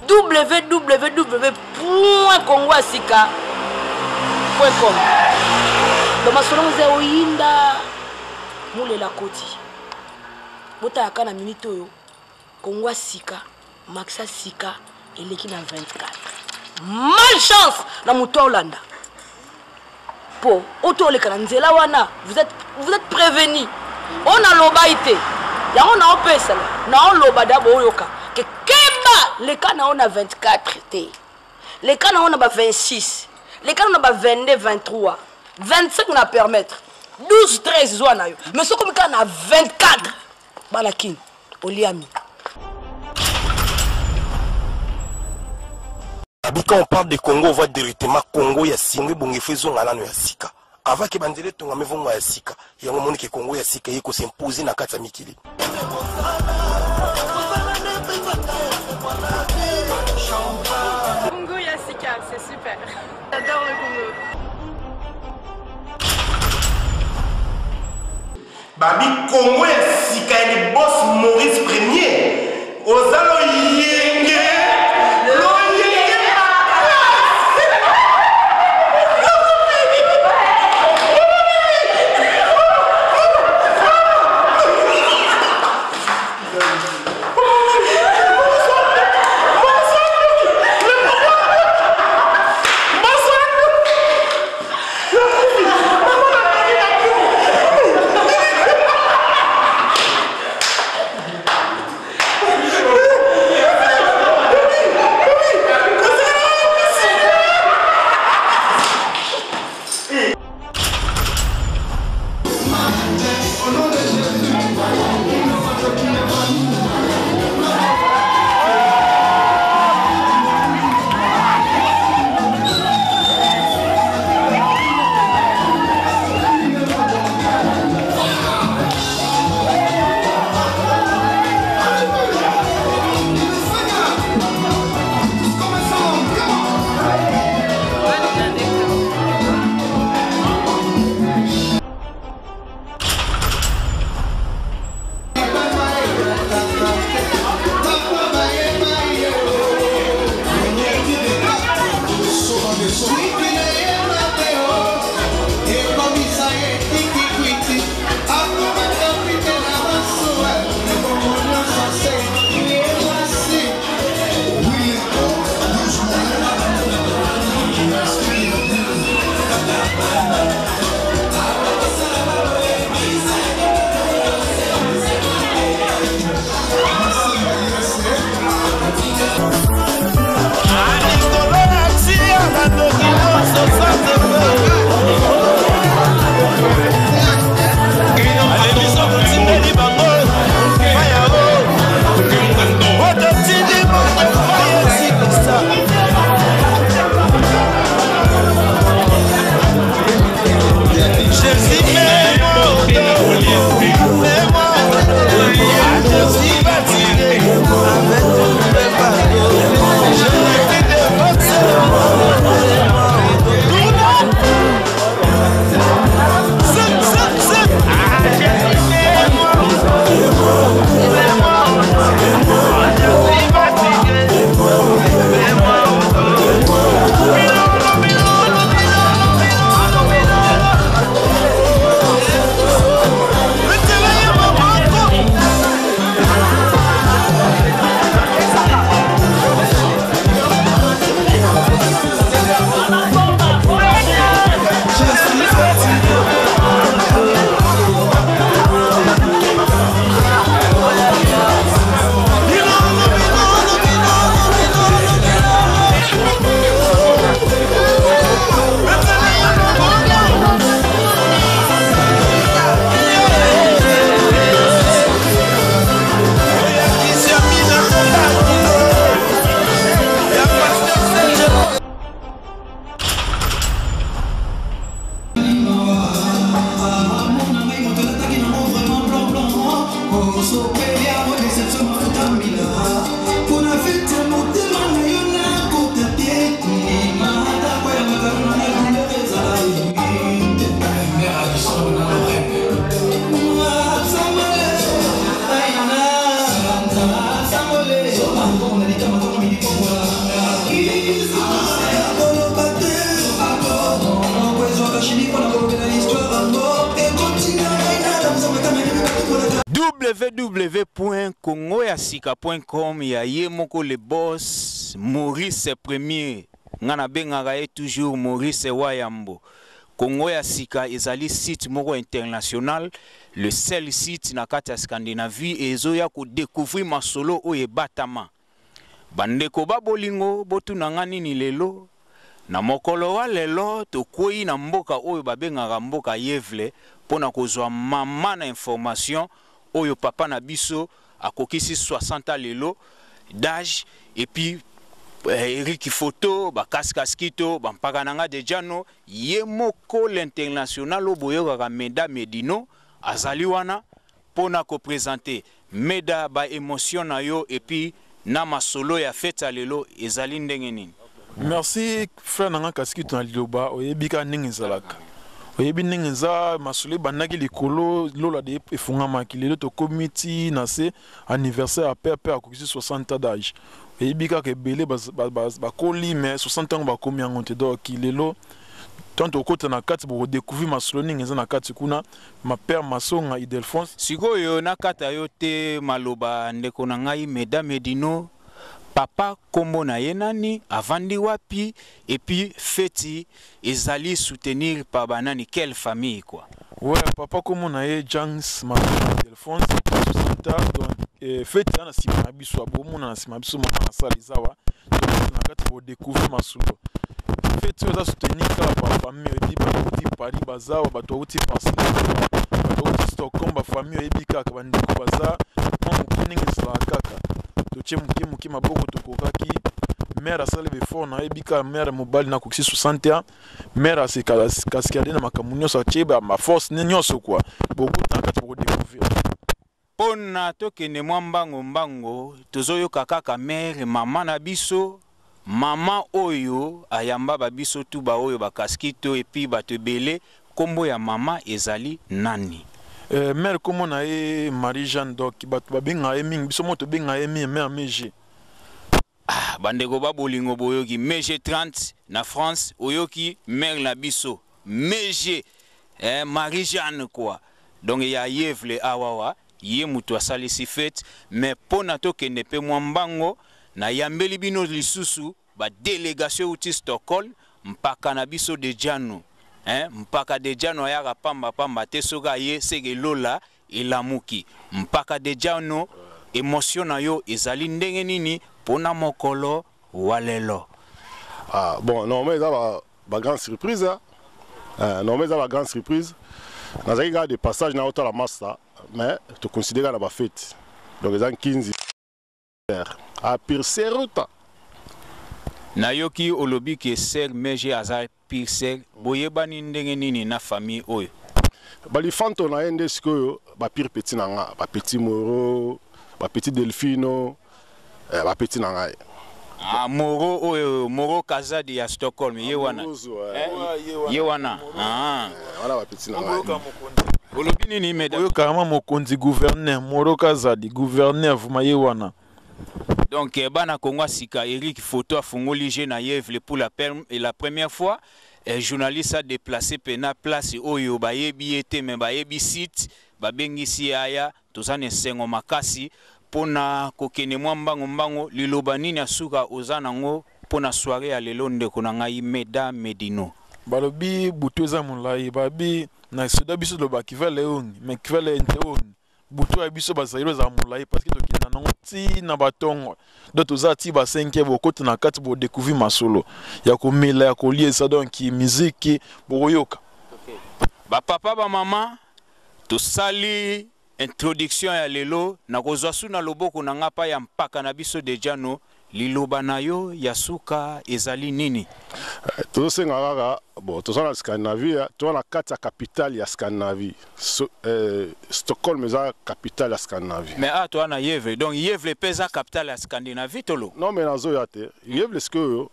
www.congoasika.com. Dans ma salon vous oyinda mule la koti. Bota yakana minute yo Congo Sika, Maxa Sika et l'équipe dans 24. Malchance na muto Hollanda. Po auto le kananzela wana, vous êtes prévenus. On a l'obaïté. Ya on a opesa na on lobada boyoka. Que keba les cas na on a 24 t. Les cas na on a 26. Les cas na on a 22 23. 25 on a permettre. 12 13 zwana yo. Mais ce comme quand on a 24 balakin oliami. Quand on parle de Congo, on voit directement Congo ya singe bonge faisons ngala no ya sika. Avant que bandele tonga mevongo ya sika. Ya ngomoni ke Congo ya sika yeko s'imposer na kata mikili. Congo ya sika, c'est super. J'adore le Congo. Babi Congo ya sika est le boss Maurice Premier. Ozalo yenge. www.congoyasika.com ya ye moko le boss Maurice Premier ngana bengaka ye toujours Maurice Wayambo. Congo ya Sika ezali site moko international, le seul site na kati ya Scandinavie ezo ya ko découvrir masolo oye batama. Bandeko babolingo botu nangani ni lelo na mokolo wa lelo tokwei na mboka oyo babengaka mboka Yevle pona kozwa mama na information oyo papa na biso akokisi 60 lelo d'âge et puis Eric Photo, Kaskito, Bampagananga de Jano, Yemoko l'international au Boyoga Meda Medino, Azaliwana, Pona ko présenter Meda ba émotion na yo et puis Nama solo ya feta lelo ezali ndenge nini. Merci frère Nanga Kaskito na liloba oyebika ndenge ezalaka. Oyebi ndenge eza masolo bandaki likolo lola de efungama kilelo to committee na se anniversaire à père akokisi 60 ans d'âge. Oyebi ka kebele bakoli mais 60 ans bakomi yango te donc lelo tant okota na kati bo découvrir masolo ndenge eza na kati kuna ma père Masonga Idelphonse sikoyo na kata yo te maloba ndeko na ngai Meda Medino papa kombo na ye nani avandi wapi et puis feti ezali soutenir par banani quelle famille quoi. Ouais, papa kombo na ye Janks Masonga Idelphonse 60 ans donc feti na sima na biso abomo na sima biso mama na sala izawa na kati bo découvrir masolo feti oza soutenir par famille et puis Paris bazawa bato uti Barcelone bato uti Stockholm ba famille ebika ka bandeko baza mon kuningi sala kaka to tchemuki muki maboko to kokaki mère asale befort na ebika mère mobile na kokisi 60 ans mère asekala kaskade na makamunyo sa cheba ma force nyoso quoi beaucoup tankati pour découvrir pona tokende mwambango mbango tozoyoka kaka mère mama na biso mama oyo ayamba ba biso tu ba oyo bakaskito et puis batebele kombo ya mama ezali nani. Mère comment na e Marie-Jeanne donc bato babenga mingi biso moto benga mi mère Meje. Ah bandeko babolingo boyoki Meje 30 na France oyoki mère na biso Meje Marie-Jeanne quoi. Donc ya Yevle awawa ye mutu asalisi fête mais pona tokende pe mwambango na yambeli bino lisusu ba délégation uti Stockholm mpaka na biso de Jano mpaka de Jano ya pamba te soga ye sege lola elamuki mpaka de Jano émotion na yo ezali ndenge nini pona mokolo walelo. Ah bon non mais ça va grande surprise non mais ça va grande surprise nazaki ga de passage na auto la master mais tu considères la ba fête donc les 15 à Pirceruta. Nayoki olobi ke ser Meje azar Pircer boyebani ndenge nini na famille oyo. Bali fanto na ende sikoyo ba pire petit nanga ba petit Moro ba petit Delfino ba petit nanga. Ah Moro oyo Moro Kazadi ya Stockholm ye wana. Ye wana. Ah voilà ba petit nanga. Olobi nini Meda. Oyo karama mokonzi gouverneur Moro Kazadi gouverneur vuma ye wana. Donc, Bana Kongo Sika, Eric Photo a fongoli na Yevle pour la première fois. Un journaliste a déplacé pena place Oyo, Bayebi ete, mais Bayebi site, Babengisi Aya, Tozane Sengo Makasi, Pona Kokene Mwambango, Lilobanini Asuka, Ozanango, Pona soirée à l'Elonde Konangaï Meda Medino. Balobi, Boutouza Moulai, Babi, na Sudabiso de Bakiva Leon, mais Kiva Leon. Butu abiso bazairo za mulai parce que tokina nango ti na batongo doto za ti ba 5e bokoti na kati bo découvrir masolo ya ko mela ya ko liesa donc musique boyoka. Ba papa ba mama to sali introduction ya lelo na kozwa suna loboko na ngapa ya mpaka na biso de Jano liloba na yo ya suka ezali nini. Tosenga kaka bon tozana Scandinavie tona kati ya capitale ya Scandinavie Stockholm eza capitale ya Scandinavie mais a toi na Yevle donc Yevle pesa capitale ya Scandinavie tolo non mais nazo ya te Yevle sikoyo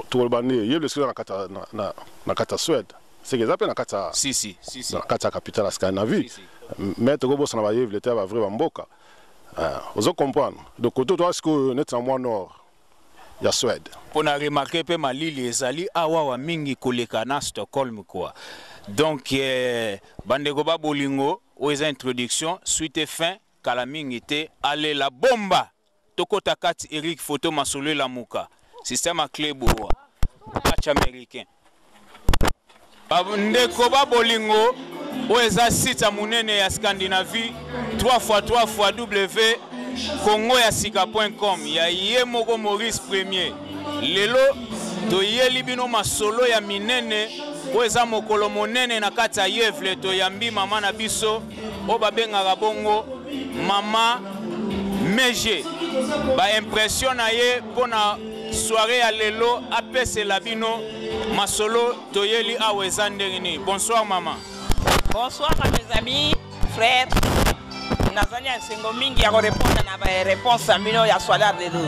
tolobane Yevle sikoyo na kata Suède c'est que ça peut na kata si na kata capitale ya Scandinavie mais to go na ba Yevle te ba vrai mboka ozo comprendre donc koto to sikoyo net na moi nord ya Suède. Pour na remarquer pe malili ezali awa mingi koleka na Stockholm quoi. Donc bandeko ba bolingo aux introductions suite et fin Kalaming était allez la bomba Toko Takati Eric Photo Masolo la Mouka système à clé boa match américain Ndeko ba bolingo oeza site munene ya Scandinavie 3x3 W Congo ya sika.com ya Yemoko Maurice Premier lelo to yeli bino masolo ya minene oeza mokolo monene na kati ya Yevle to yambi mama na biso o babengaka bongo mama Meje ba impression na ye pona soirée ya lelo apese la bino masolo to yeli aweza ndengini. Bonsoir maman. Bonsoir à mes amis, frères. Nazani Nsengo mingi ya répondre na ba réponse à mino ya soirée lelo.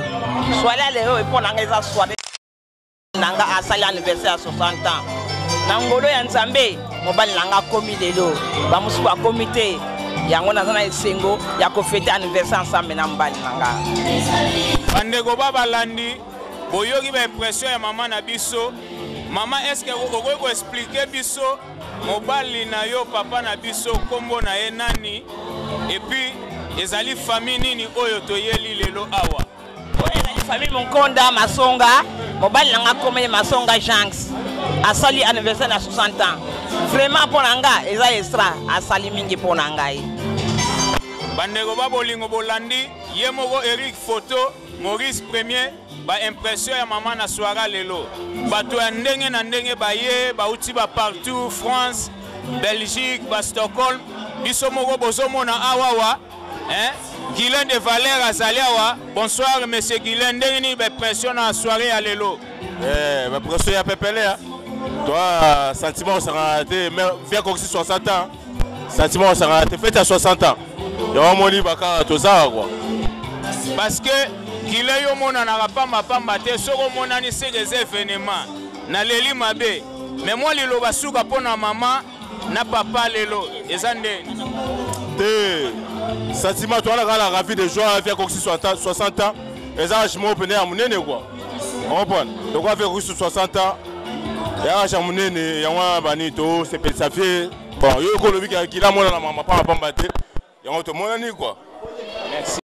Soirée lelo et pona ngeza soirée nanga asali anniversaire à 60 ans. Na ngolo ya Nzambe mobali nanga komi lelo. Ba musu ba comité yango nazana Nsengo ya ko fêter anniversaire ensemble na mbali nanga. Bandeko baba landi boyoki ba impression ya maman na biso. Maman, est-ce que vous pouvez expliquer biso mobali na yo papa na biso kombo na ye nani et puis ezali famille nini oyo toyeli lelo awa? Oyo ezali famille Monkonda Masonga, mobali nanga komé Masonga Janks. Asali anniversaire na 60 ans. Vraiment pour nanga eza extra asali mingi pour nanga. Bandeko ba bolingo bolandi yemoko Eric Photo Maurice Premier ba impression ya maman na soirée lelo bato ya ndenge na ndenge baye bauti ba partout France Belgique ba Stockholm biso moko bozomona awawa Guylain de Valère azaliawa. Bonsoir monsieur Guylain, ndenge ni ba impression na soirée ya lelo ba impression ya pepele toi sentiment ça raté mais via coxi 60 ans sentiment ça raté fête à 60 ans ya moni baka toza quoi parce que Guylain yo mona na pamba te soko mona ni c'est des événements na leli mabe mais moi lelo basuka pona maman na papa lelo ezande te sentiment toi la ravi de joie via coxi 60 ans eza chimo pene ya munene quoi on comprend donc avec coxi 60 ans ya cha munene ya wa banito c'est ça fait bon yo ko lobi ki la mona na mama pamba te ya on te mona ni quoi. Merci.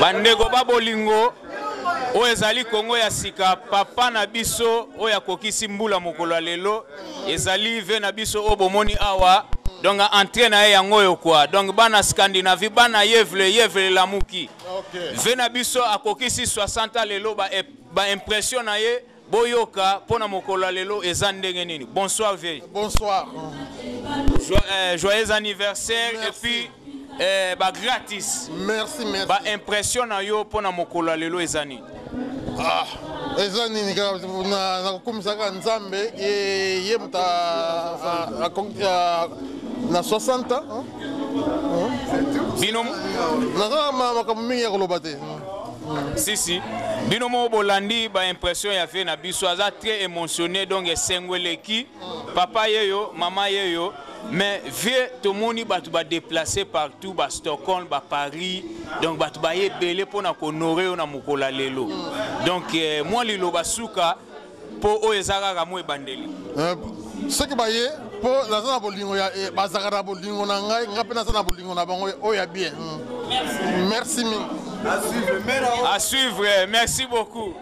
Bandeko babolingo o ezali Kongo ya sika papa na biso o ya kokisi mbula mokolo lelo ezali ve na biso o bomoni awa donc entraîne na yango yo quoi donc bana Scandinavie bana Yevle la muki ve na biso akokisi 60 lelo ba impression na ye boyoka pona mokolo lelo ezandenge nini. Bonsoir vie. Bonsoir. Joyeux anniversaire. Merci. Et puis ba gratis. Merci. Ba impression na yo pona mokolo lelo ezani. Ezani na kumisaka Nzambe ye muta na 60 ans. Binomo na makambo mingi ya koloba te. Si binomo bolandi ba impression ya fait na biso aza très émotionné donc esengweleki papa yeyo mama yeyo. Mais vieux tout le monde va déplacer partout, à Stockholm, à Paris, donc va te belé pour na honorer na mukola lelo. Donc moi lilo basuka pour oezara ramwe bandeli. Ce qui baye pour la zone bolingo ya bazara bolingo na ngai ngape na zone bolingo na bango oya bien. Merci. À suivre, merci beaucoup.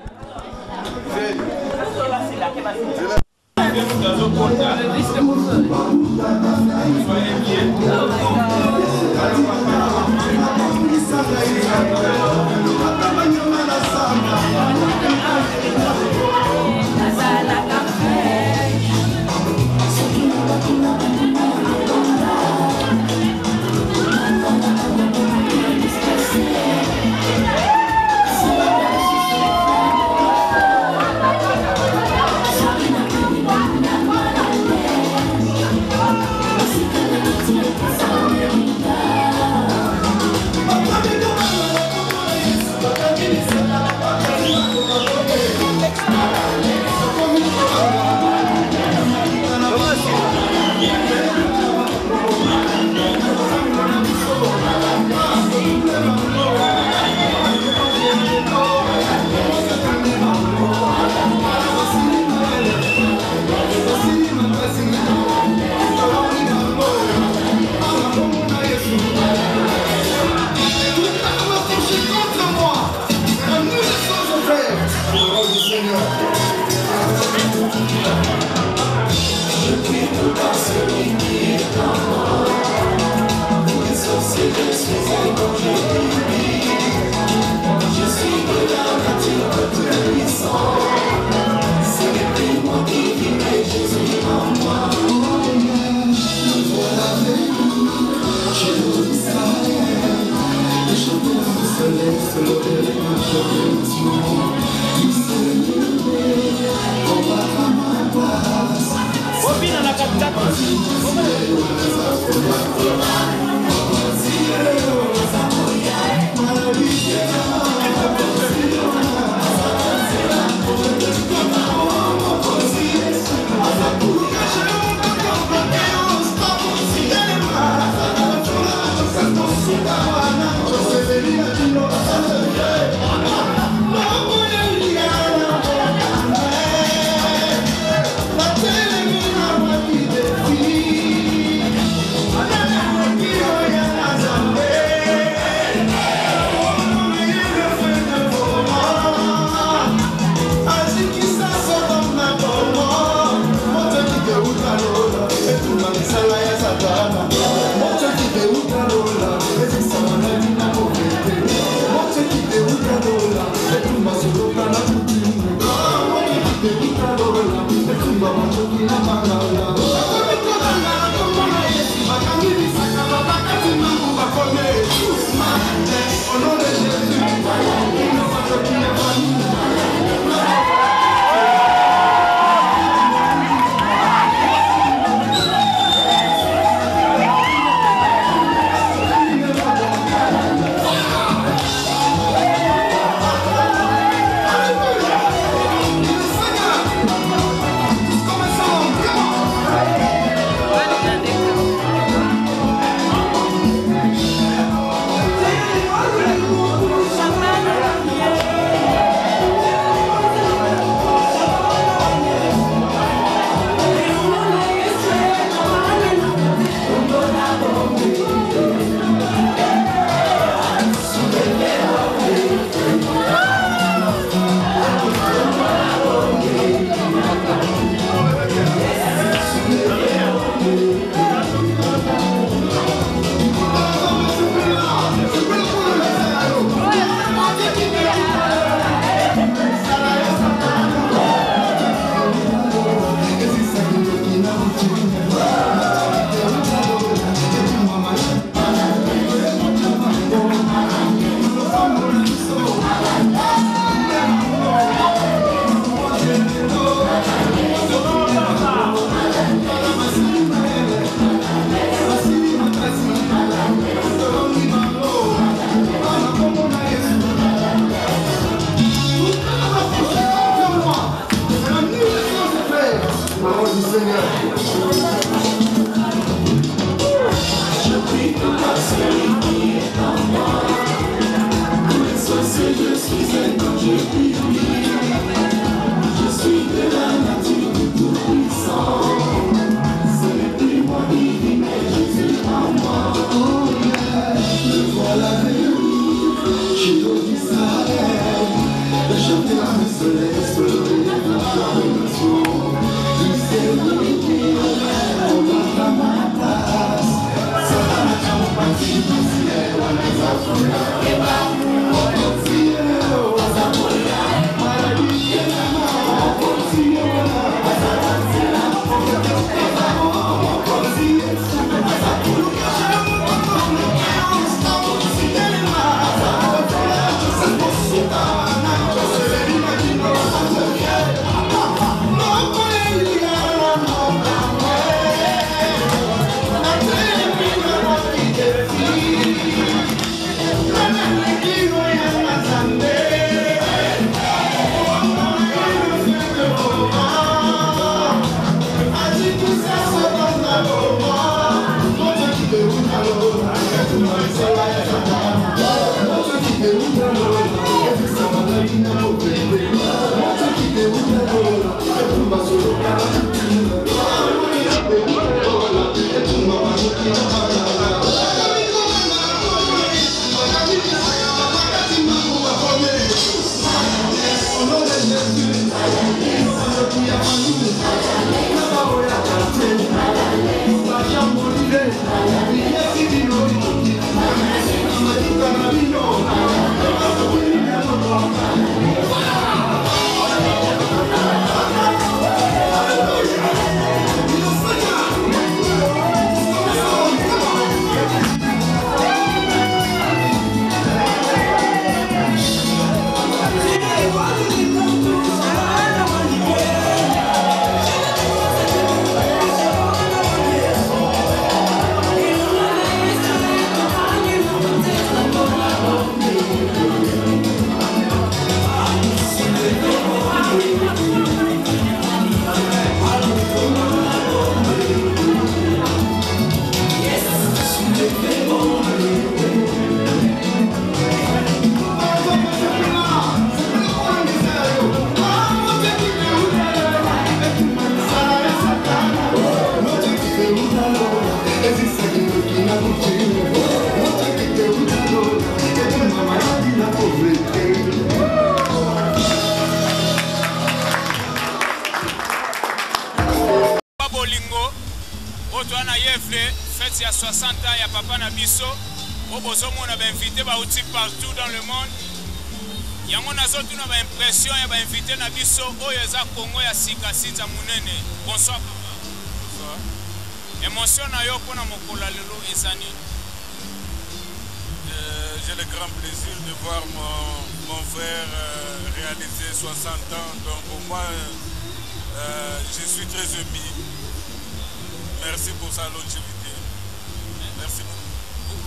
Soleil, Otoana Yefle, fête il y a 60 ans, il y a Papa Nabiso. Au Bozo, on a invité partout dans le monde. Il y a mon azot, on a l'impression, il y a invité Nabiso, Oyeza Congo, il y a Sikasita Mounene. Bonsoir Papa. Bonsoir. Émotion na yo pour Mokola Lelo Ezani. J'ai le grand plaisir de voir mon frère réaliser 60 ans. Donc pour moi, je suis très ému. Merci pour sa longévité. Merci beaucoup.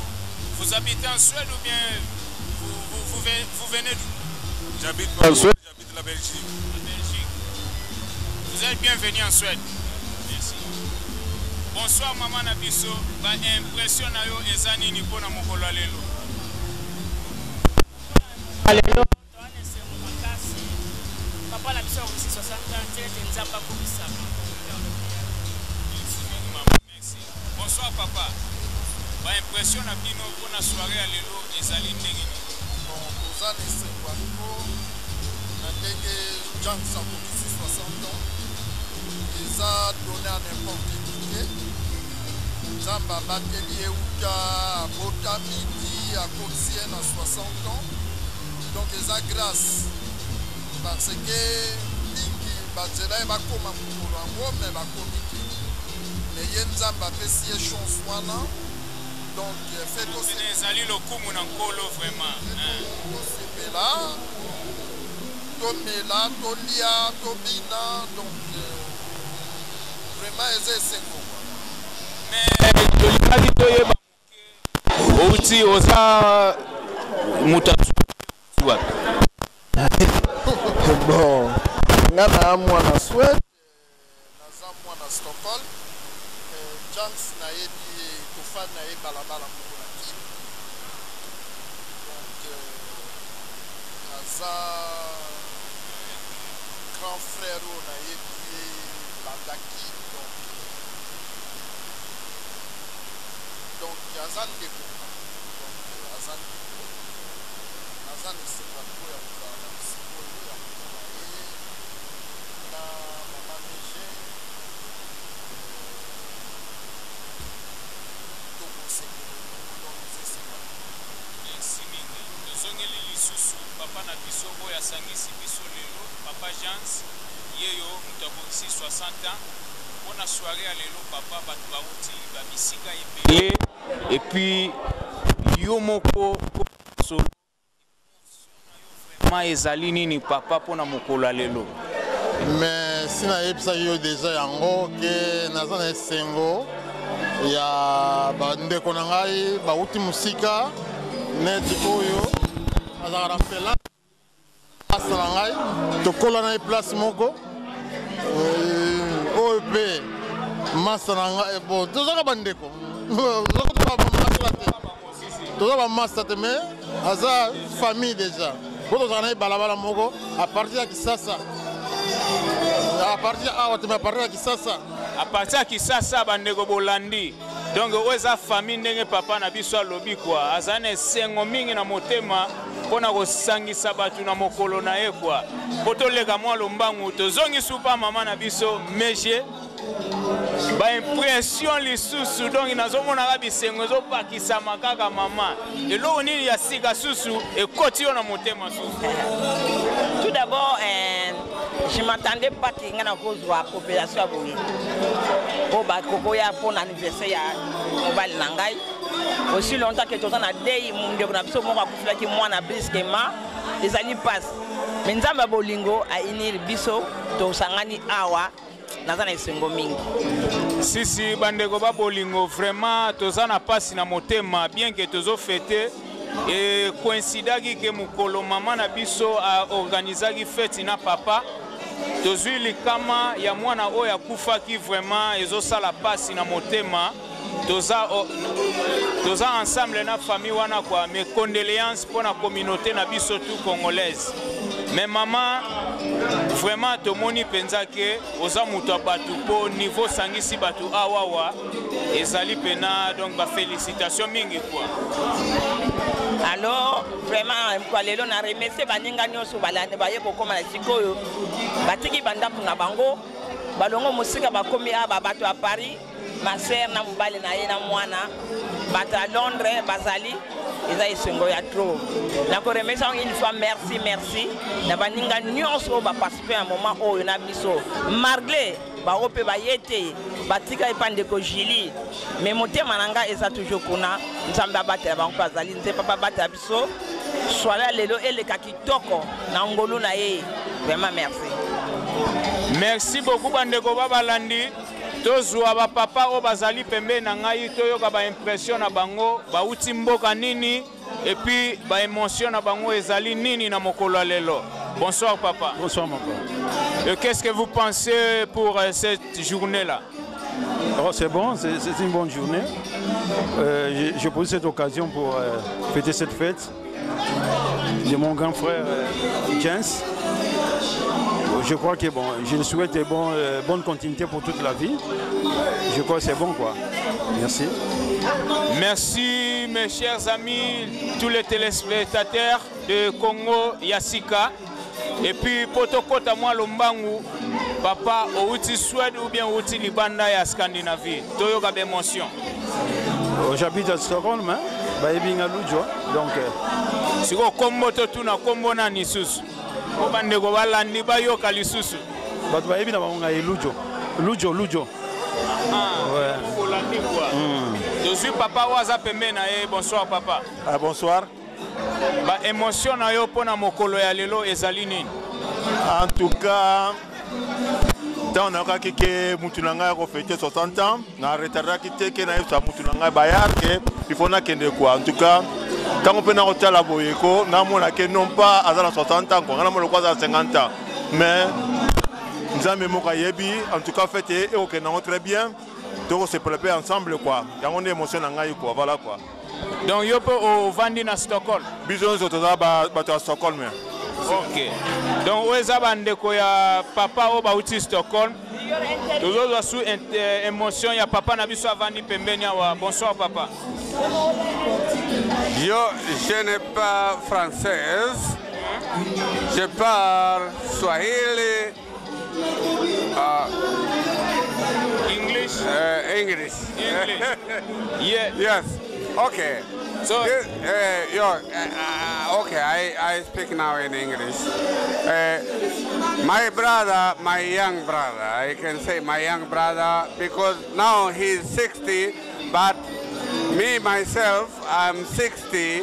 Vous habitez en Suède ou bien vous venez d'où? J'habite en Suède, j'habite la Belgique. La Belgique. Vous êtes bienvenu en Suède. Merci. Bonsoir Maman Nabiso. Ba impression na yo ezani ni pona Mokola Lelo. Lelo toane se makasi. Papa Nabiso aussi 60 ans, tete nzamba komisama. Merci. Bonsoir papa. Ba impression na bino pour la soirée à Lelo ezali ndenge ni. Bon, toza lesengo yango na ndenge Jean Sakomisi 60 ans eza donné à n'importe qui te nzambe abateli euta abotamidi akomisi ye na 60 ans donc eza grâce parce que mingi banzela ye bakóma mokolo yango me bakomi te me ye nzambe apesi ye chance wana donc fait ezali lokumu na nkolo vraiment tosepela tomela tolia tobina donc vraiment eza esengo mais tolingaki toyeba moke outi oza mutatu bon nga na mwana Suède naza mwana Stockholm chance nayebi kofanda na ye balabala moko na kini donc naza grand frère oyo nayebi ye bandaki donc aza ndeko donc aza ndeko naza na esengo yango ya kozala na bisika oyo ya komona ye na mama mege merci mingi tozongeli lisusu papa na biso oyo asangisi biso lelo papa Jans yeyo moto abongisi 60 ans mpona soirée ya lelo papa bato bauti babisika ebele epuis yo moko solo vraiment ezali nini papa mpona mokolo ya lelo mais si nayebisaki yo deja yango ke naza na esengo ya bandeko na ngai bauti mosika neti oyo azalaka na fela asa na ngai tokola na ye place moko oyo mpe masa na ngai bon tozaka bandeko toza bamasa te mais aza famille déjà po tozala na ye balabala moko a partir ya kisasa a partir awa te mais a partir ya kisasa a partir ya kisasa bandeko bolandi donc oyo eza famille ndenge papa na biso alobi kwa azali na esengo mingi na motema mpona kosangisa bato na mokolo na ye kwa mpo toleka mwa lombangu tozongisi mpa mama na biso mege baimpression lisusu donc nazomonaka bisengo ezopakisama kaka mama eloko nini ya sika susu ekoti yo na motema susu. Tout d'abord, je ne m'attendais pas qu'il y ait une coopération à Bouyé. Pour l'anniversaire, on va le aussi longtemps que tu as dit, moi, les années passent. Mais nous avons bolingo à inir biso, to sangani awa. Si bandeko ba bolingo vraiment tozana pasi na motema bien que tozo fêter et coïncidaki que mukolo mama na biso a organisaki fête na papa tozwi likama ya mwana oyo akufaki vraiment ezosala pasi na motema toza ensemble na famille wana kwa mes condoléances pour la communauté na biso tout congolaise. Mais maman vraiment tomoni penza ke oza muto abatu po niveau sangisi batu awawa ezali pena donc ba félicitations mingi quoi. Alors vraiment kwa lelo na remercier baninga nyoso balande baye kokoma na sikoyo batiki banda kuna bango balongo musika bakomi aba bato a Paris ma sœur na mobali na ye na mwana bato à Londres bazali eza esengo ya trop nako remercie une fois merci na baninga nyonso ba participer à un moment oyo na biso margle ba ope ba yete batika epande ko Jili mais motema nanga eza toujours kuna nzambe abatela bango bazali nze papa batela biso swala lelo eleka kitoko na ngolu na ye vraiment merci beaucoup bandeko babalandi tozwa ba papa o bazali pembe na ngai toyoka ba impression na bango ba uti mboka nini et puis ba émotion na bango ezali nini na mokolo lelo. Bonsoir papa. Bonsoir mon père. Qu'est-ce que vous pensez pour cette journée là? Oh, c'est bon, c'est une bonne journée. Je pose cette occasion pour fêter cette fête de mon grand frère Jens. Je crois que bon, je lui souhaite bonne continuité pour toute la vie. Je crois que c'est bon quoi. Merci. Merci mes chers amis, tous les téléspectateurs de Congo Yasika. Et puis potokota moi lombangu papa outi Suède ou bien outi Libanda ya Scandinavie. Toyoka d'émotion. J'habite à Stockholm, hein. Baebinga Lujo. Donc siko kombo to tuna kombo na nisusu. Obandeko balandi bayoka lisusu. Bato baebina bango Lujo. Lujo. Ah, ouais. Olandi quoi. Je suis papa waza pembe na ye. Bonsoir papa. Ah, bonsoir. Ba émotion na yo pona mokolo ya lelo ezali nini? En tout cas, tant on a que Moutunanga a fêté 60 ans, na retardaki teke na yesa Moutunanga bayar que il faut na kende quoi. En tout cas, tant on peut na hôtel la boyeko, na mona que non pas à 60 ans, on a mo quoi à 50 ans. Mais nous avons moka yebi, en tout cas fêté et OK na très bien. Donc on se prépare ensemble quoi. Ya on est émotionnel ngai quoi, voilà quoi. Donc yo peut au vandi na Stockholm. Bisous aux autres à Stockholm. OK. Donc weza bandeko ya papa o bauti Stockholm. Toujours sous émotion ya papa na biso avandi pembeni wa. Bonsoir papa. Je n'ai pas française. Je parle Swahili. English. English. Yeah. Yes. Okay. So, okay, I speak now in English. My brother, my young brother, I can say my young brother because now he's 60, but me, myself, I'm 60,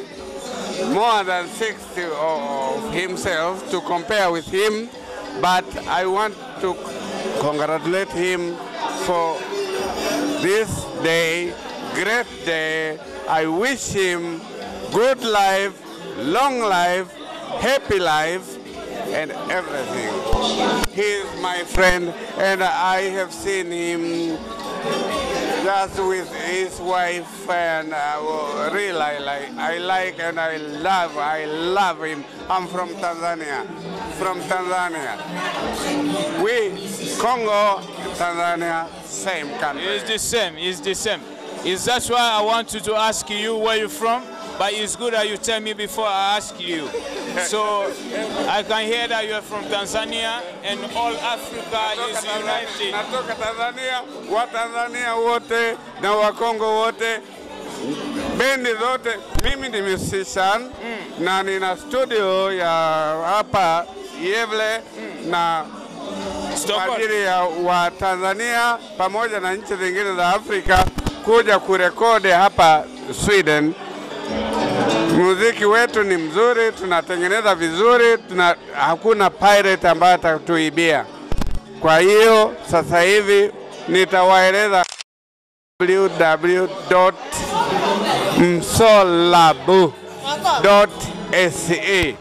more than 60 of himself to compare with him, but I want to congratulate him for this day, great day. I wish him good life, long life, happy life, and everything. He is my friend, and I have seen him just with his wife, and really I like and I love him. I'm from Tanzania. We, Congo, Tanzania, same country. It's the same. Is that why I wanted to ask you where you're from? But it's good that you tell me before I ask you. So I can hear that you're from Tanzania and all Africa is united. Natoka Tanzania, wa Tanzania wote na wa Kongo wote, bendi zote. Mimi ni musician na nina studio ya hapa Yevle na kwa ajili ya wa Tanzania pamoja na nchi zingine za Afrika kuja kurekodi hapa Sweden. Muziki wetu ni mzuri, tunatengeneza vizuri, hakuna pirate ambaye atatuibia. Kwa hiyo sasa hivi nitawaeleza www.msolabu.se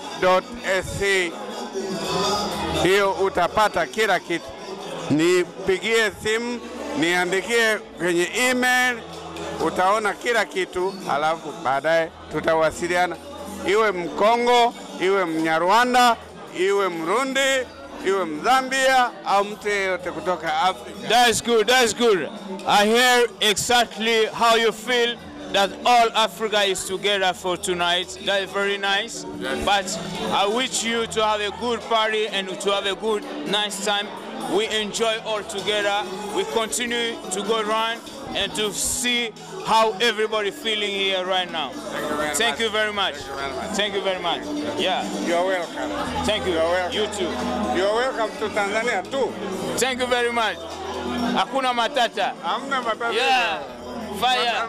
msolaab.se. Hiyo utapata kila kitu. Nipigie simu, niandikie kwenye email, utaona kila kitu, alafu baadaye tutawasiliana. Iwe Mkongo, iwe Mnyarwanda, iwe Mrundi, iwe Mzambia au mtu yeyote kutoka Afrika. That's good. I hear exactly how you feel that all Africa is together for tonight. That is very nice. Yes. But I wish you to have a good party and to have a good, nice time. We enjoy all together. We continue to go around and to see how everybody feeling here right now. Thank you very much. Thank you very much. Yeah. You're welcome. Thank you. You're welcome. You too. You're welcome to Tanzania too. Thank you very much. Hakuna matata. Hamna matata. Yeah. Fire.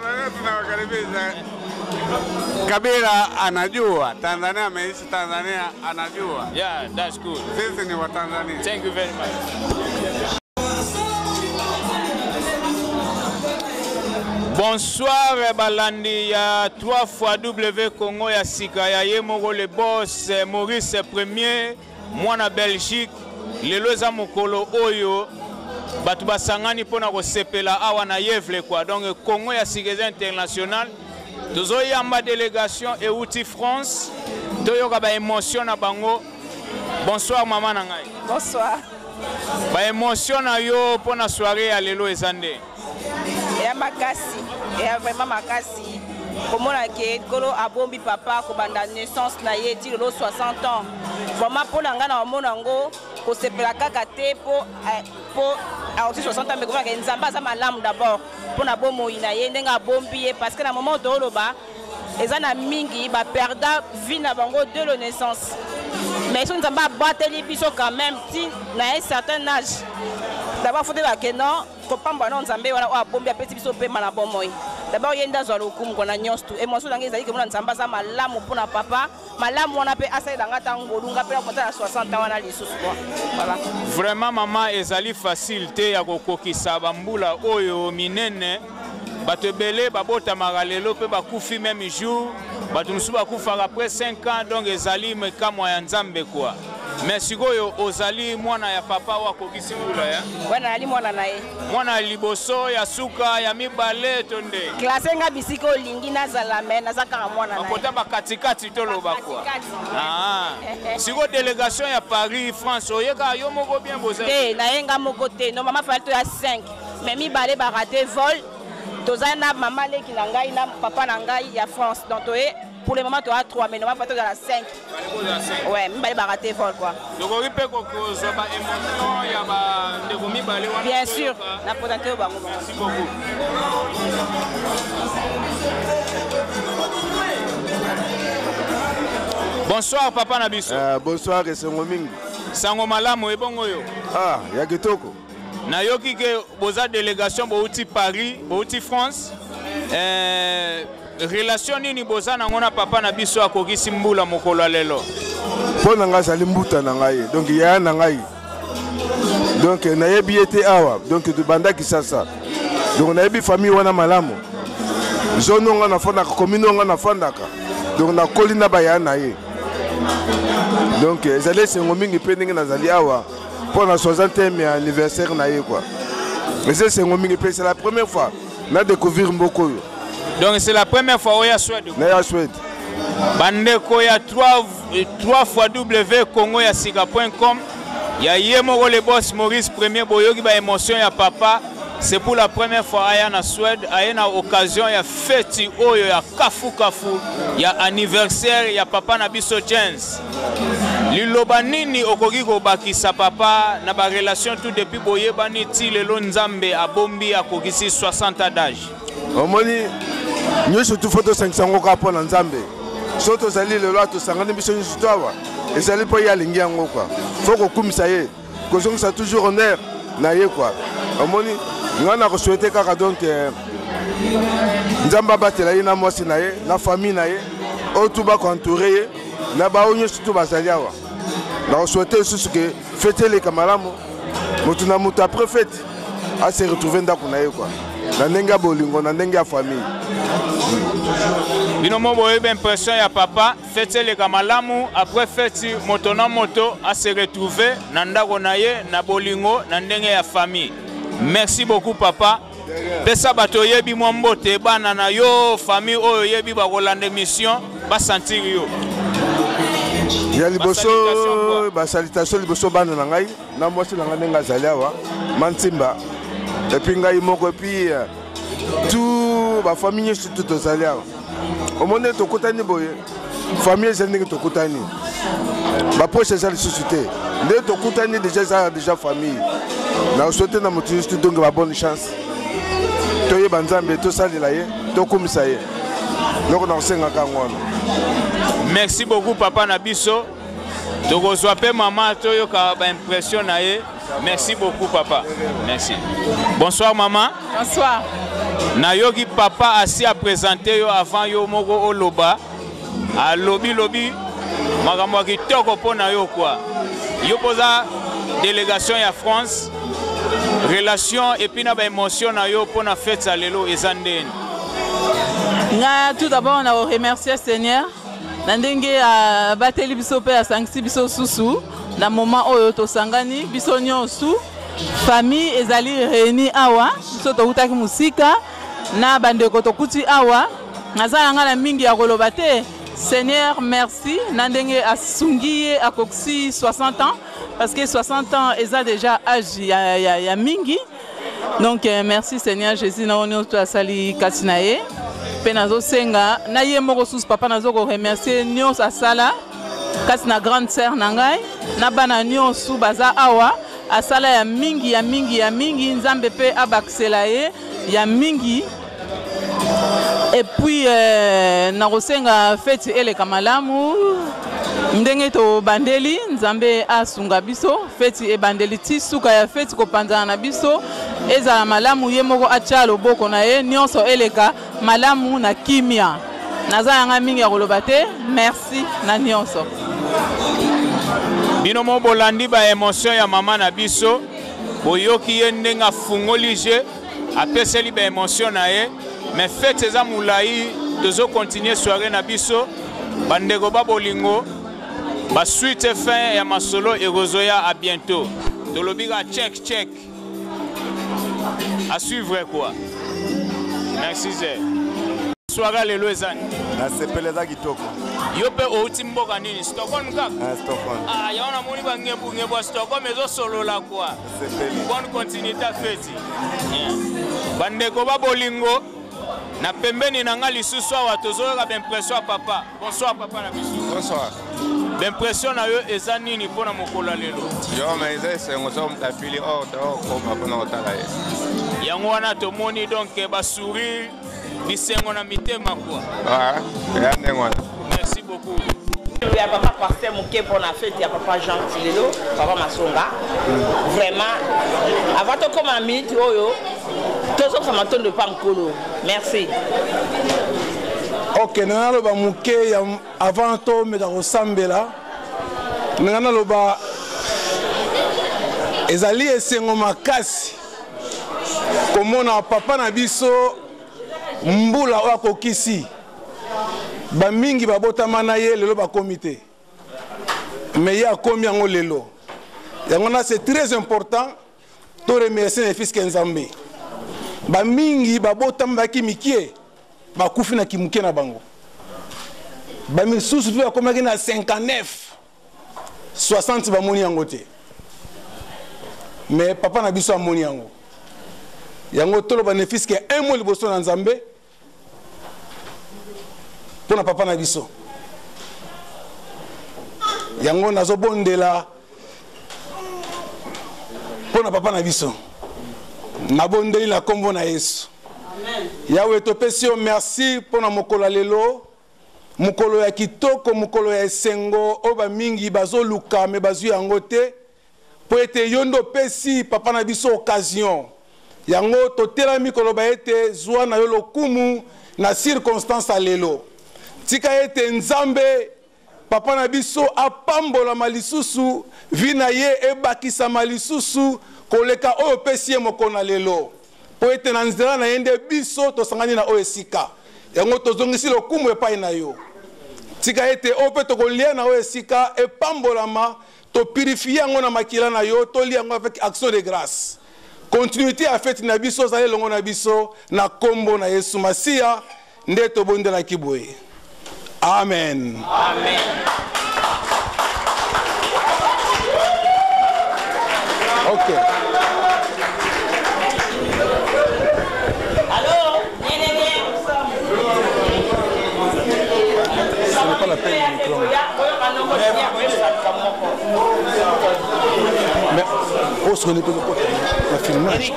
Kabila anajua, Tanzania ameishi Tanzania anajua. Yeah, that's good. Sisi ni wa Tanzania. Thank you very much. Bonsoir balandi ya 3 fois W Congo ya sika ya yemoko le boss Maurice Premier mwana Belgique lelo eza mokolo oyo batu basangani pona ko sepela awa na yevle kwa donc Congo ya sika international tozo yamba délégation et outil France toyoka ba émotion na bango. Bonsoir maman na ngai. Bonsoir. Ba émotion na yo pona soirée ya lelo ezande. Et makasi, et vraiment makasi. Comment on a kolo abombi papa ko banda naissance na ye ti lo 60 ans. Vraiment pour nanga na monango ko sepela kaka te po a aussi 60 ans mais comment que nzamba za malamu d'abord pour na bomo ina ye ndenga bombi parce que na moment to loba ezana mingi ba perda vie na bango de la naissance. Mais son nzamba bateli biso quand même ti na un certain âge. D'abord faut dire que non ko pamba non nzambe wana o bombi apeti biso pe mana bomoy. D'abord yenda zo lokumu kona nyonso tu émotion dangi ezali ke mona nzamba za malamu pona papa malamu wana pe asali danga tangolunga pe na 60 ans wana lisusu quoi. Voilà. Vraiment maman ezali facilité ya kokokisa bambula oyo minene bato belé babota magalelo pe bakufi même jour bato musu bakufa après 5 ans donc ezali mekamwa ya nzambe quoi. Mais sikoyo ozali mwana ya papa wako kisingula ya wana ali mwana naye mwana liboso ya suka ya mibale tonde classe nga bisiko lingi nazala me nazaka mwana naye akota ba katikati toloba kwa siko délégation ya Paris France oyeka yo moko bien boza na yenga moko te no mama fallait to ya 5 mais mibale ba raté vol tozana mama leki na ngai na papa na ngai ya France donc pour le moment tu as 3 mais normalement tu as 5. Ouais, mais il va rater vol quoi. Donc on peut que ça va émotion il y a ba de vomi balé wana. Bien sûr, na présenté au bango. Merci beaucoup. Bonsoir papa na biso. Bonsoir Sango mingi. Sango malamu ebongo yo. Ah, ya kitoko. Na yoki ke boza délégation bouti Paris, bouti France. Relation nini boza na ngona papa na biso akokisi mbula mokolo lelo. Pona nga zali mbuta na ngai. Donc ya na ngai. Donc na yebi ete awa. Donc de banda kisasa. Donc na yebi famille wana malamu. Zono nga na fanda commune nga na fandaka. Donc na kolina ba ya na ye. Donc ezali sengo mingi pe ndenge nazali awa pour la 60e anniversaire na ye quoi. Mais c'est sengo mingi pe c'est la première fois na découvrir mboko. Donc c'est la première fois oya Suède. Na ya Suède. Bandeko ya 3 fois W Congo ya sika.com. Ya yemoko le boss Maurice Premier boyoki ba émotion ya papa. C'est pour la première fois aya na Suède, aya na occasion ya fête oyo ya kafu ya anniversaire ya papa na biso Jens. Liloba nini okoki kobakisa papa na ba relation tout depuis boyebani ti lelo nzambe abombi akokisi 60 ans d'âge. Omoni nyonso tu photo 500 ka pona nzambe. Soto zali lelo atosangani biso nyonso tawa. Ezali po ya lingi yango quoi. Faut ko kumisa ye. Ko ça toujours honneur na ye quoi. Omoni ngana ko souhaiter kaka donc nzamba batela ye na mwasi na ye na famille na ye o tuba ko entourer ye na ba onyo surtout bazali awa na ko souhaiter aussi que fêter les camarades motu na motu après fête a se retrouver ndako na ye quoi na ndenga bolingo na ndenga famille bino mo boye ben impression ya papa fêter les camarades après fête moto na moto a se retrouver na ndako na ye na bolingo na ndenga ya famille. Merci beaucoup papa. Pesa bato yebi mwambote bana na yo famille oyo yebi ba kolande mission ba sentir yo. Ya liboso ba salutation liboso bana na ngai na mwasi na ngai nga zali awa Mantimba. Et puis ngai moko puis tout nous, la famille, surtout tout à l'heure. Au moment où tu as famille, c'est que tu as la prochaine société. Dès que tu as déjà famille. Nous souhaitons que tu aies une bonne chance. Tu as banzambe, tu as comme ça. Merci beaucoup, Papa Nabiso. Tu reçois maman, tu as impression. Merci beaucoup, Papa. Merci. Bonsoir, maman. Bonsoir. Nayogi Papa assis à présenter avant yo moko oloba. A lobby. Makamwa ki toko pona yo quoi. Yo posa délégation ya France. Relation et puis na ba émotion na yo pona fête ça lelo ezandeni. Tout d'abord on a remercié Seigneur. Nandenge a bateli biso pe a sangisi biso susu na moment oyo to sangani biso nyonso famille ezali réunie awa biso to utaki musika na bandeko to kuti awa nazala ngala mingi ya koloba te. Seigneur merci nandenge asungi akoksi 60 ans parce que 60 ans eza déjà âge ya mingi. Donc merci Seigneur Jésus na ono to asali katinaye. Penazo senga na ye moko sus papa nazo ko remercier nyos asala kasi na grande sœur nangai na bana nyos baza awa asala ya mingi nzambe pe abaksela ye ya mingi. Et puis na kosenga fete eleka malamu ndenge to bandeli nzambe asunga biso fete e bandeli ti suka ya fete ko panzana na biso ezala malamu ye moko atia loboko na ye nyonso eleka malamu na kimia nazala nga mingi ya koloba te merci na nyonso. Bino mo bolandi ba émotion ya mama na biso boyoki ye ndenge afungoli je apeseli ba émotion na ye mais fête eza mulai tozo continuer soirée na biso bandeko ba bolingo ba suite fin ya masolo egozoya à bientôt tolobika check à suivre quoi. Merci Zé. Soirée lelo ezani na sepeleza kitoko yo pe outi mboka nini Stockholm kaka Stockholm yaona moni ba ngebu Stockholm ezo solo la quoi sepeli bonne continuité fête bandeko ba bolingo na pembeni na nga lisusu awa tozoyoka b'impression ya papa. Bonsoir papa na biso. Bonsoir. B'impression na yo eza nini mpona mokolo ya lelo? Yo mais eza esengo so mutapili okoma mpona kotala ye. Yango wana tomoni donc basourire bisengo na mitema quoi. Ya ndenge wana. Merci beaucoup. Ya papa pasteur moke pour la fête ya papa Jean Tilelo, papa Masonga. Vraiment avant de comme ami oyo tous ça m'attend de pas nkolo. Merci. OK, nana loba moke ya avant to me ka kosambela. Nana loba ezali esengo makasi. Komona papa na biso mbula oyo akokisi. Ba mingi babotama na ye lelo ba comité mais ya komi yango lelo yango na c'est très important to remercier les fils Kenzambe ba mingi babotama ba kimikie ba kufi na kimukie na bango ba misusu tu akomaki na 59 60 ba moni yango te mais papa na biso amoni yango tolo ba ne fils ke un mot liboso na Nzambe pour papa na biso yango nazo bondela pour papa na biso na bondeli na kombo na Yesu. Amen. Yawe topesi yo merci pour na mokolo lelo mokolo ya kitoko mokolo ya esengo oba mingi bazo luka me bazu yango te po ete yondo pesi papa na biso occasion yango totelami koloba ete zwa na yo lokumu na circonstance lelo tika ete Nzambe papa na biso apambola malisusu vina ye ebakisa malisusu koleka oyo pesi ye mokona lelo po ete na nzela na yende biso tosangani na oyo esika yango tozongisi lokumu epai na yo tika ete oyo pe tokolia na oyo esika epambolama topurifie yango na makila na yo tolia yango avec action de grâce continuité ya fete na biso zali longo na biso na kombo na Yesu Masiya nde tobondelaki boye. Amen. Amen. OK. Allô, Mais on se connaît pas le filmage.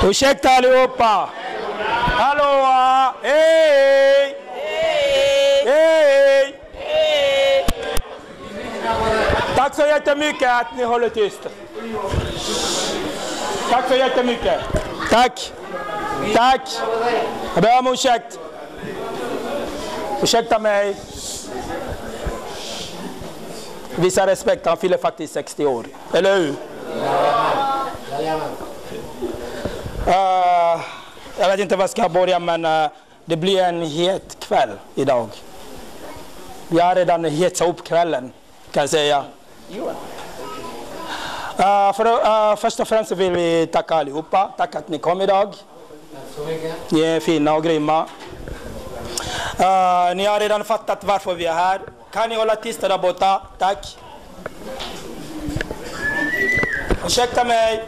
Ushek tali opa. Aloha. Hey. Hey. Tack så jättemycket att ni håller tyst. Tack så jättemycket. Tack. Tack. Jag ber om ursäkt. Ursäkta mig. Visa respekt, han fyller faktiskt 60 år. Eller hur? Jag vet inte vad jag ska börja, men det blir en het kväll idag. Vi har redan hetsat upp kvällen, kan jag säga. Först och främst vill vi tacka allihopa. Tack att ni kom idag. Ni är fina och grymma. Ni har redan fattat varför vi är här. Kan ni hålla tysta där borta? Tack. Ursäkta mig.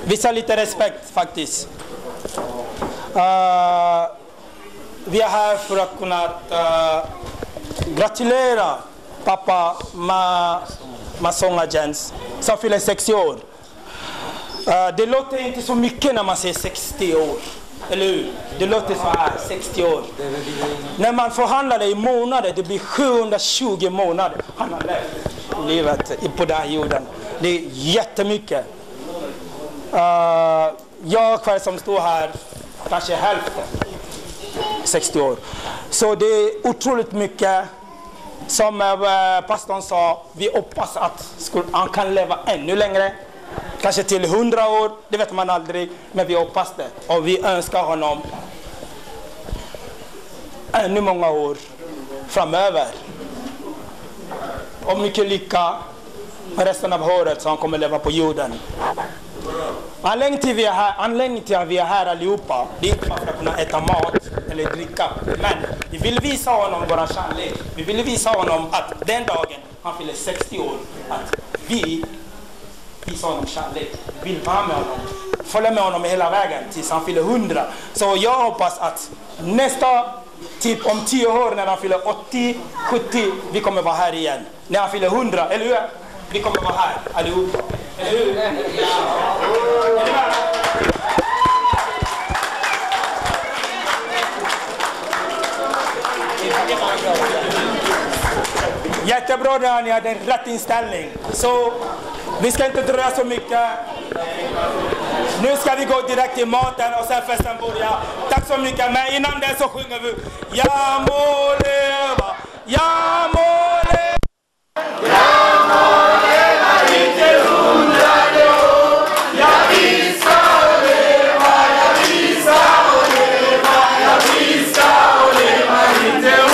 Visa lite respekt faktiskt. Vi är här för att kunna gratulera pappa Masonga Jens som fyller 60 år. Det låter inte så mycket när man säger 60 år. Eller hur? Det låter så här, 60 år. När man förhandlar i månader, det blir 720 månader. Han har levt livet på den här jorden. Det är jättemycket. Jag själv som står här, kanske hälften, 60 år. Så det är otroligt mycket. Som pastorn sa, vi hoppas att han kan leva ännu längre. Kanske till 100 år, det vet man aldrig. Men vi hoppas det. Och vi önskar honom ännu många år framöver. Och mycket lycka med resten av året så han kommer leva på jorden. Anledningen till att vi är här allihopa, det är inte bara för att kunna äta mat eller dricka. Men vi vill visa honom våra kärlek. Vi vill visa honom att den dagen han fyller 60 år, att vi visar honom kärlek. Vi vill vara med honom. Följa med honom hela vägen tills han fyller 100. Så jag hoppas att nästa, typ om 10 år när han fyller 80, 70, vi kommer vara här igen. När han fyller 100, eller hur? Vi kommer vara här allihopa. Eller hur? Jättebra där, ni hade en rätt inställning. Så vi ska inte dröja så mycket. Nu ska vi gå direkt till maten och sen festen börjar. Tack så mycket, men innan det så sjunger vi Jag må leva, jag må leva. Jag må leva inte 100 år. Jag visar leva, jag visar leva, jag visar leva inte 100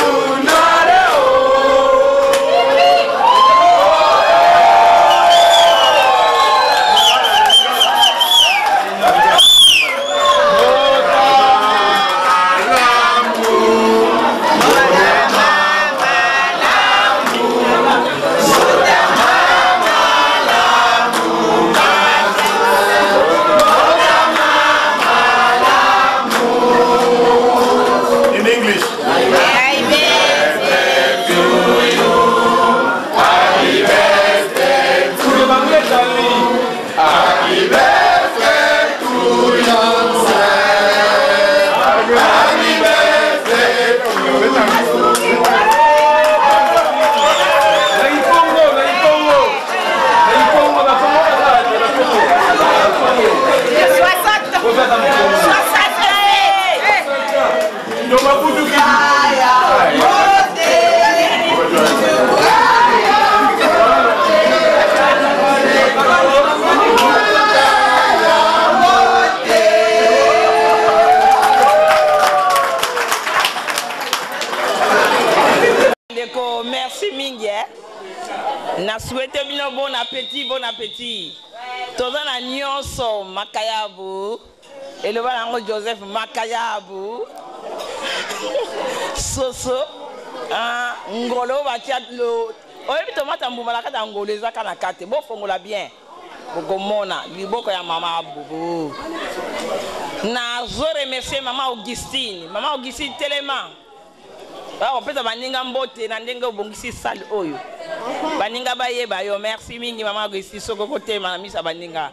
Na souhaite bino bon appétit, bon appétit. Tozana nyonso makayabu. Et le balango Joseph makayabu. Soso. Ngolo batia lo. Oyebi tomata mbuma la kata ngolo ezaka na kate. Bo fongola bien. Bokomona liboko ya mama bubu. Nazo remercier Maman Augustine. Maman Augustine Téléma. On peut baninga mbote na ndenge obongisi sal oyo. Baninga bayeba yo. Merci mingi Maman Augustine soko kote na misa baninga.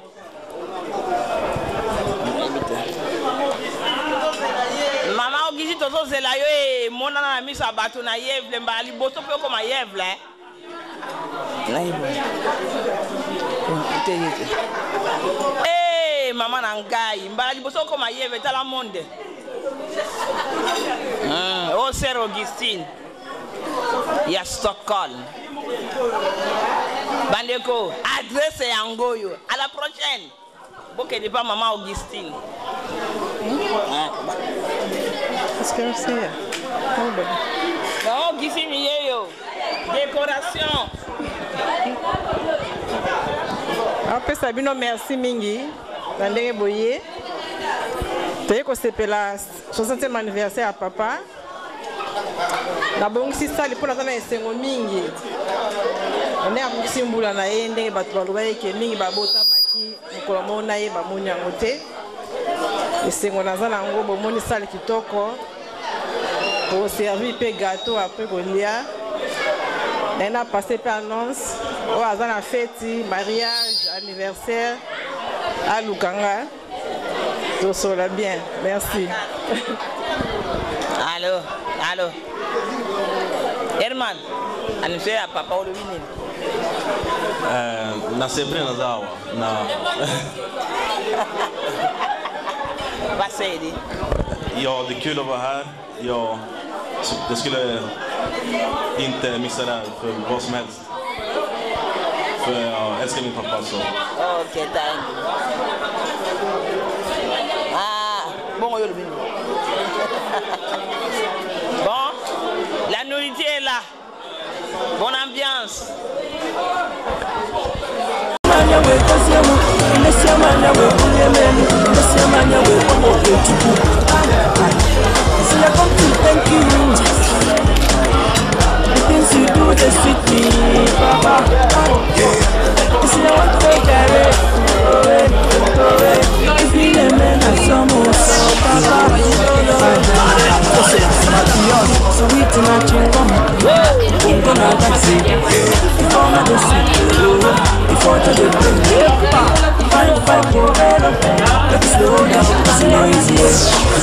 Maman Augustine tozo zela yo e mona na misa bato na yevle mbali boto pe koma yevle. Eh maman nangai mbali boso koma yevle tala monde. Oh Sœur Augustine. Ya Stockholm. Bandeko, adresse yangoyo. À la prochaine. Boke de pas Maman Augustine. Qu'est-ce que c'est? Maman Augustine yeyo. Décoration. Après Sabino, merci mingi. Nandenge boye. Toye ko sepela 60e anniversaire à papa. Na bongisi sali pona tana esengo mingi. On est à Mbula na ye ndenge bato baloba ke mingi babotamaki mokolo mona ye bamoni yango te. Esengo naza nango bomoni sali kitoko. Pour servir pe gâteau après kolia. On a passé par annonce. On a la fête, mariage, anniversaire à Lukanga. Tout sera bien. Merci. Allô, allô. Herman, anniversaire à papa ou le vinyle. Na sempre na zawa na Vad säger du? Ja, det är kul att vara här. Jag skulle inte missa det här för vad som helst. För jag älskar min pappa så. Okej, tack. Bon, bon, la nourriture est là. Bonne ambiance. Thank you. The things you do, they sweet me, Papa. You see, I want to carry. If you let me have some more, Papa. So we do not change. I'm gonna dance it. If I'm not the same, if I'm to the fight, go better. Let's slow down, it's not easy.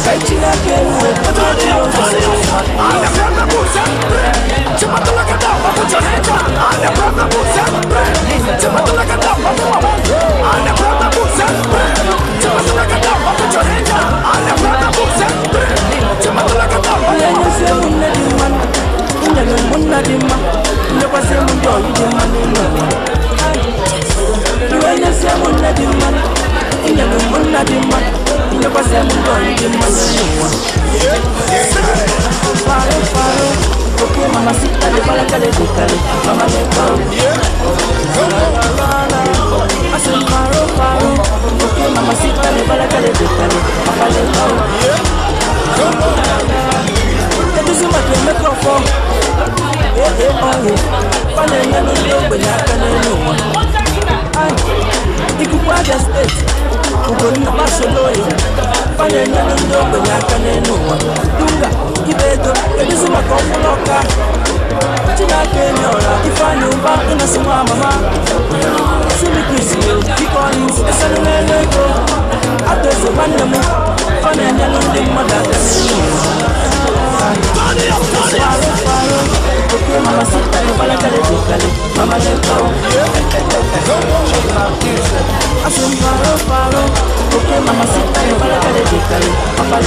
Fight it again, we're not okay, mama, sit down, mama, I said, Faro, okay, mama, sit down, Papa,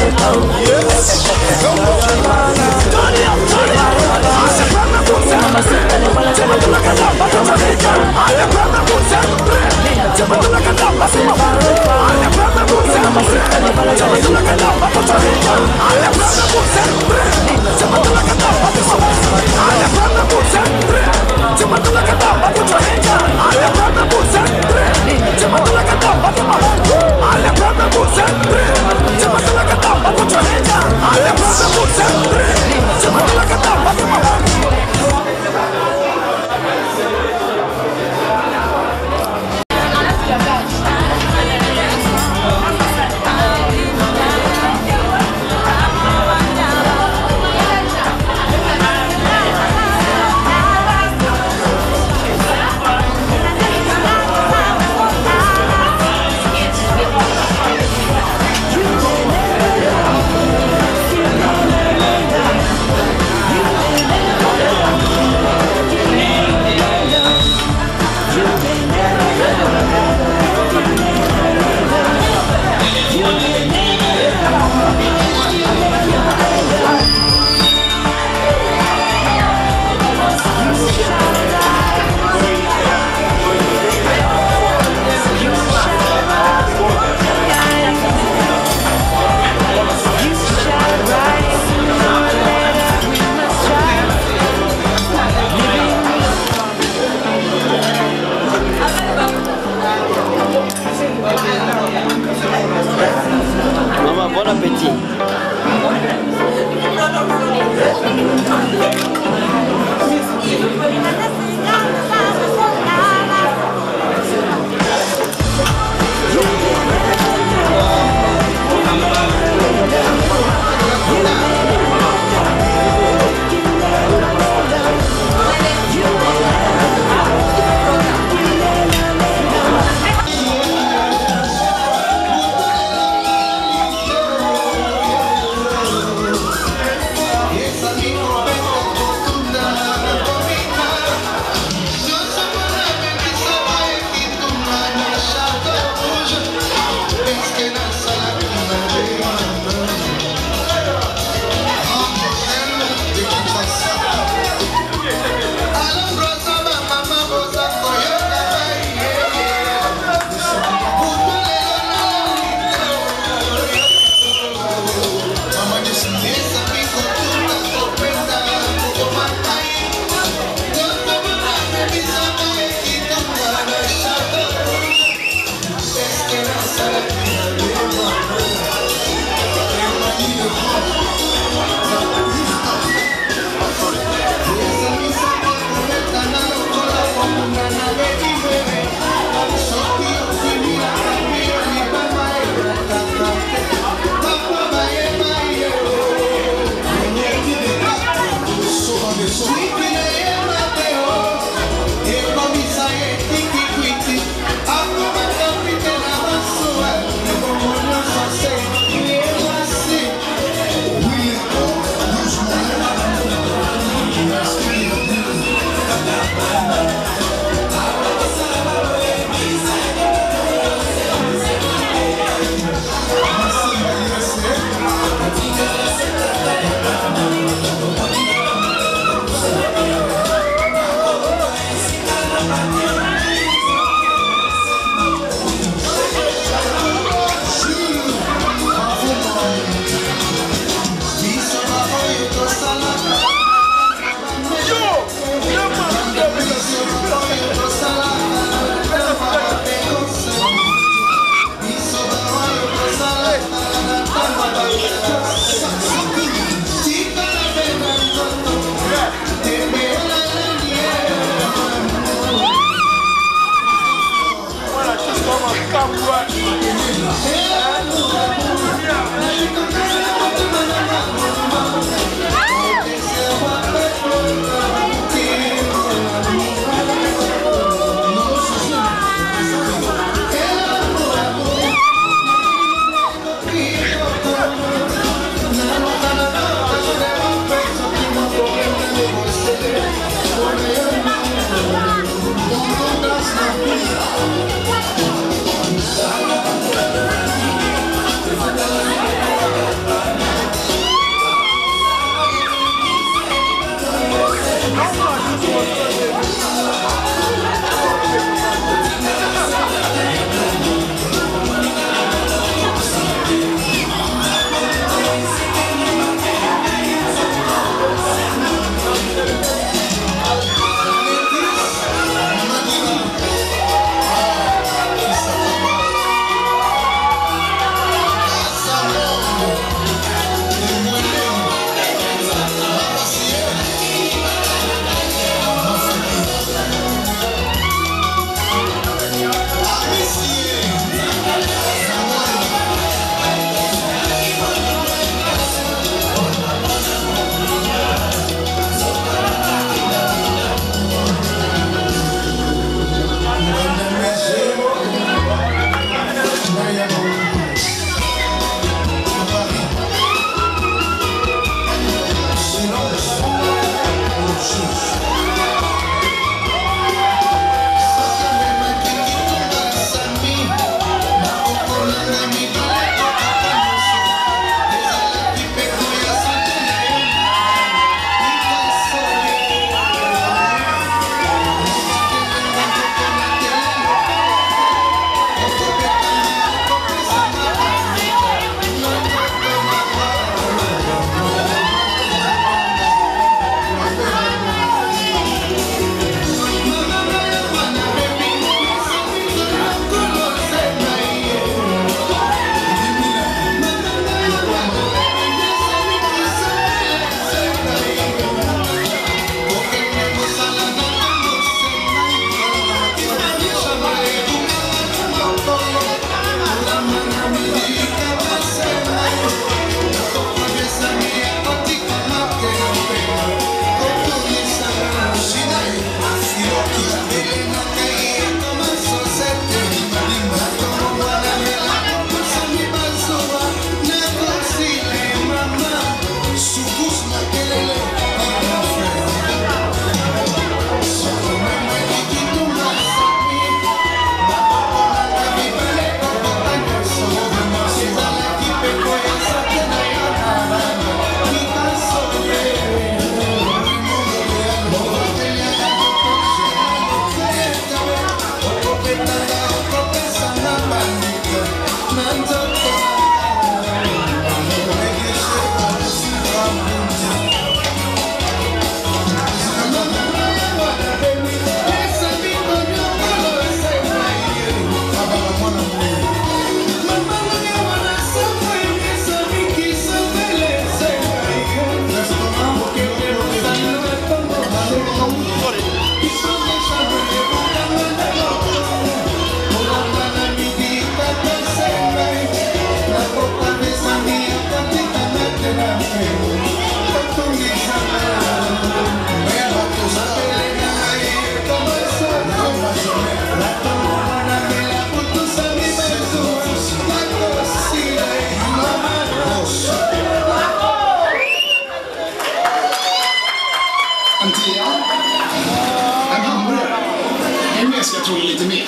Jag tror lite mer.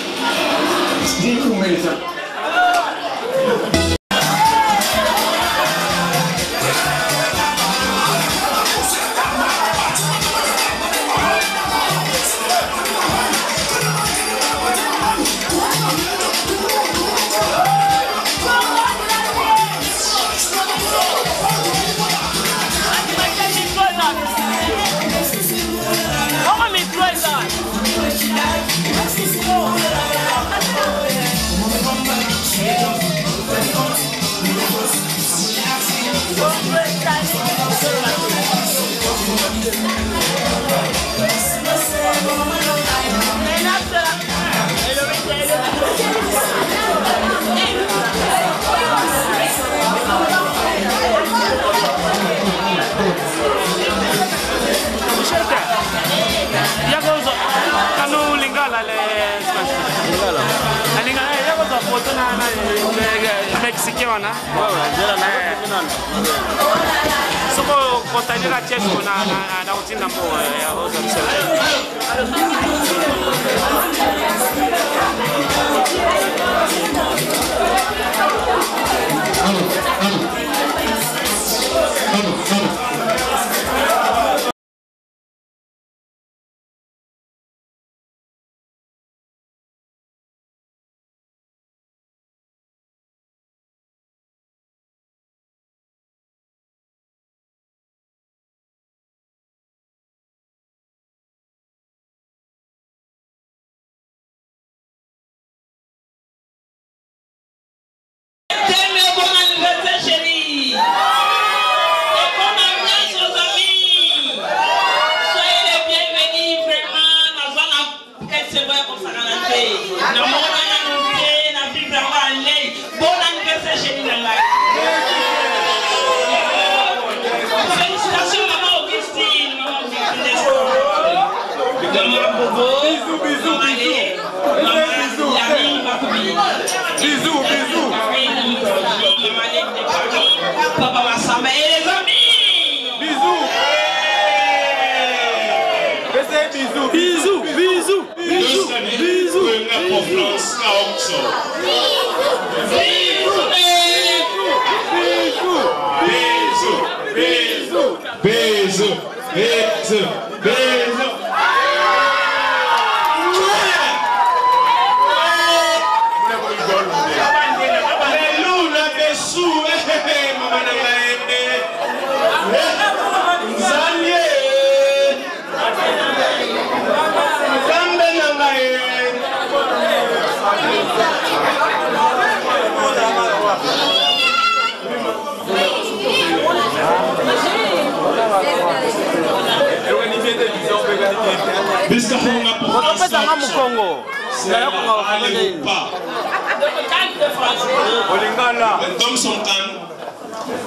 Det är omöjligt. Mexicaana. Soko kotanira chesko na utinda mbo ya hoza msele. Papa Massamba et les amis. Bisous. Bisous. Bisous. Bisous. Bisous. Bisous. Bisous. Bisous. Bisous.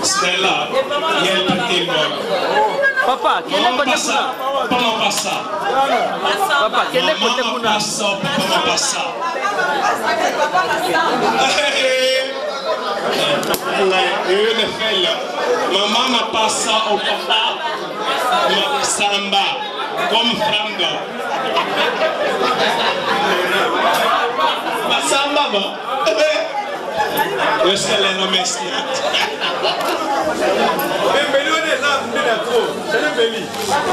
Stella, Papa, quel est côté ça? Papa, quel est côté maman m'a passé au papa, Samba, comme Franga. Samba, est-ce qu'elle est nommée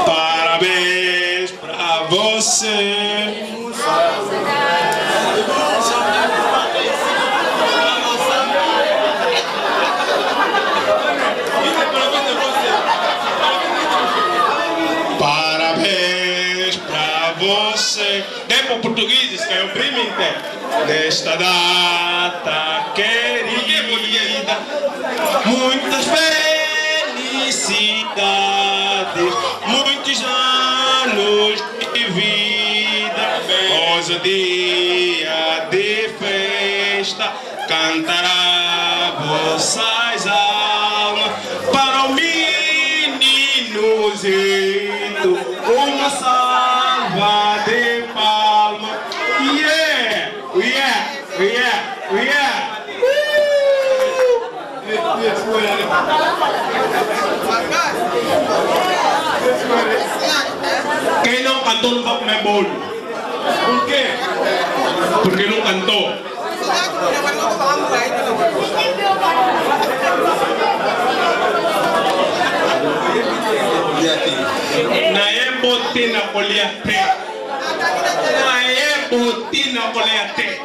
parabéns pra você. Parabéns pra você. Dê para o português, que é o primo inteiro. Nesta data querida, muitas felicidades, muitos anos de vida. Hoje é dia de festa, cantará vossas almas para o meninozinho, uma salva de palmas. Yeah, yeah, yeah, yeah. Quem não cantou não vai comer bolo. Por quê? Porque não cantou. Naye botina poliate. Naye botina poliate.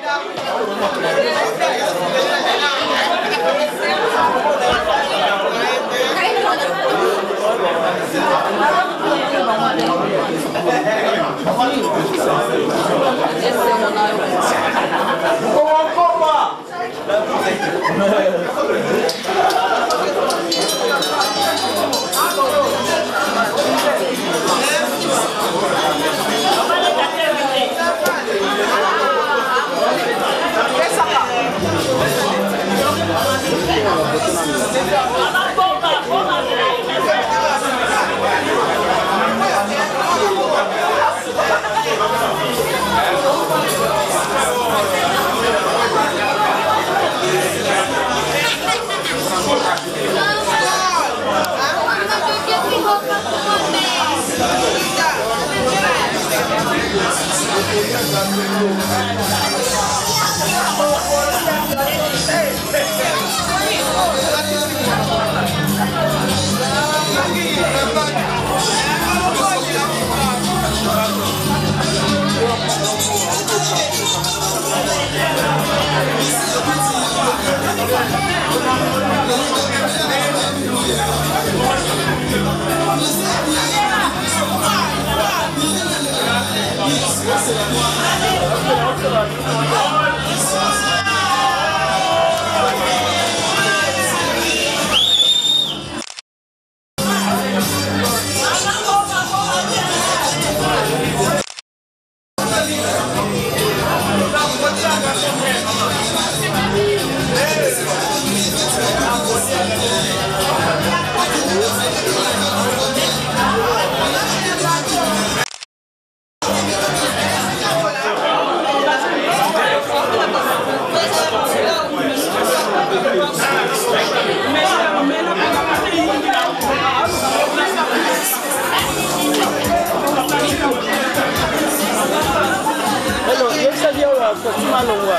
Malongwa.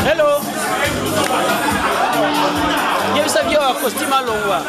Hello. Yebisa ki wa costume Malongwa.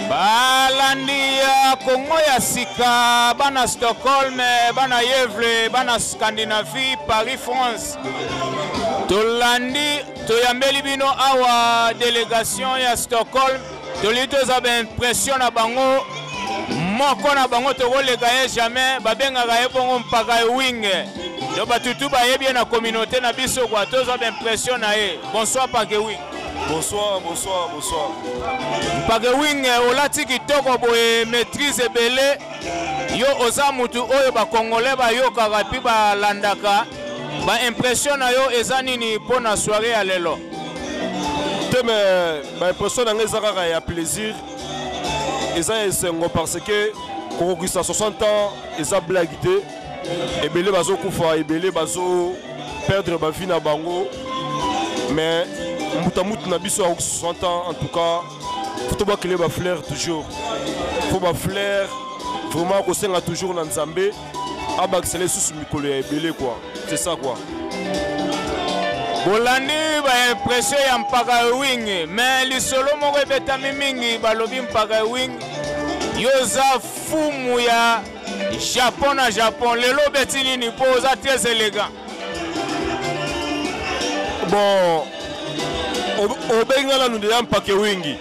balandi ya Kongo ya sika bana Stockholm bana Yevle bana Scandinavie Paris France tolandi toyambeli bino awa délégation ya Stockholm toli toza ba impression na bango moko na bango tokolega ye jamais babengaka ye bongo mpaka winge yo batutu bayebi na communauté na biso kwa toza ba impression na ye. Bonsoir Pake Wing. Bonsoir, bonsoir, bonsoir. Pake Wing olati kitoko boye maîtrise ebele yo oza mutu oyo ba congolais ba yokaka pi ba landaka ba impression na yo eza nini pona soirée ya lelo? Teme ba impression na ngeza kaka ya plaisir eza esengo parce que kokokisa 60 ans eza blague te ebele bazo kufa ebele bazo perdre ba vie na bango mais mutamutu na biso ya 60 ans en tout cas faut to bakele ba fleur toujours faut ba fleur vraiment kosenga toujours na Nzambe abakisele susu mikolo ya ebele quoi, c'est ça quoi. Bolandi ba impression ya mpaka wing mais lisolo moko ebetami mingi balobi mpaka wing yoza fumu ya Japon na Japon lelo beti nini po oza très élégant. Bon obengala nous déjà mpaka wingi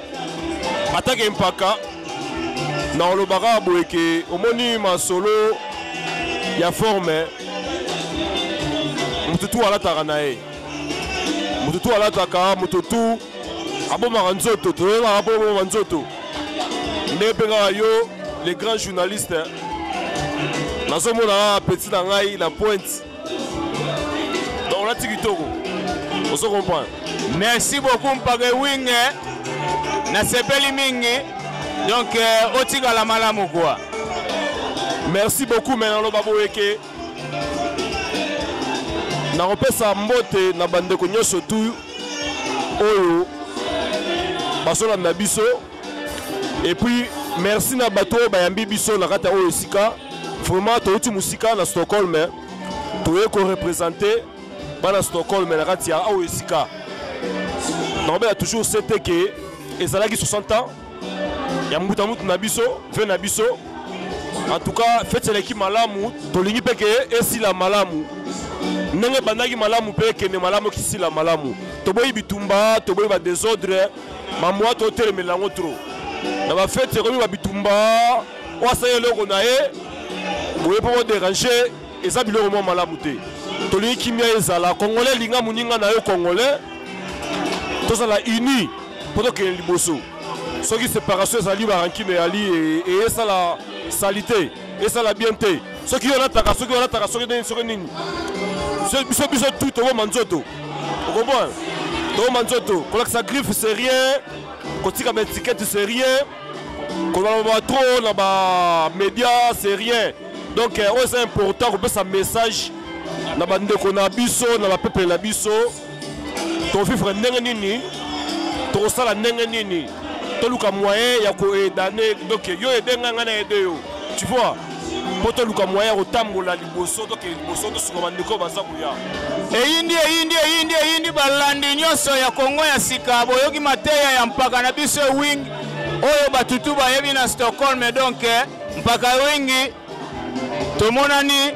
atake mpaka na olobaka boyeke omoni masolo ya forme mututu alataka na ye mututu alataka mututu abomaka nzoto toyebaka mpo oboma nzoto nde mpengaka yo les grands journalistes nazomona petit na ngai na pointe donc olati kitoko ozo comprendre. Merci beaucoup Mpaka Wing na sepeli mingi donc otikala malamu quoi. Merci beaucoup mais naloba boyeke na kopesa mbote na bandeko nyonso tu oyo basolanda biso et puis merci na bato bayambi biso na kata oyo sika vraiment touti musika na Stockholm toye ko représenter bana Stockholm na kati ya oyo sika donc il y a toujours c'était que ezalaki 60 ans ya mbuta mutu na biso ve na biso en tout cas faites l'équipe malamu tolingi peke esila malamu ndenge bandaki malamu pe kende malamu kisila malamu toboyi bitumba toboyi ba désordre mamwa to telemela ngo trop na ba fête komi ba bitumba wasa eloko na ye boye po déranger eza biloko mo malamu te tolingi kimia ezala congolais linga muninga na yo congolais tozala uni poto ke liboso soki séparation ezali barankine yali et esala salité esala bien te soki yo nataka soki nini biso tout toboma nzoto okomboa toboma nzoto kolakisa griffe c'est rien kotika baétiquette c'est rien kolaba trop na bamédia c'est rien donc oyo c'est important kopesa message na bandeko na biso na bapeuple na biso tofifre ndenge nini tokosala ndenge nini toluka moyen ya koedane donc yo edenga nga na ede yo tu vois po toluka moyen ya kotambola liboso toke liboso tosunga bandeko baza koya eyindi balandi nyonso ya kongo ya sika boyoki mateya ya mpaka na biso wing oyo batutu bayebi na Stockholm donc mpaka wingi tomonani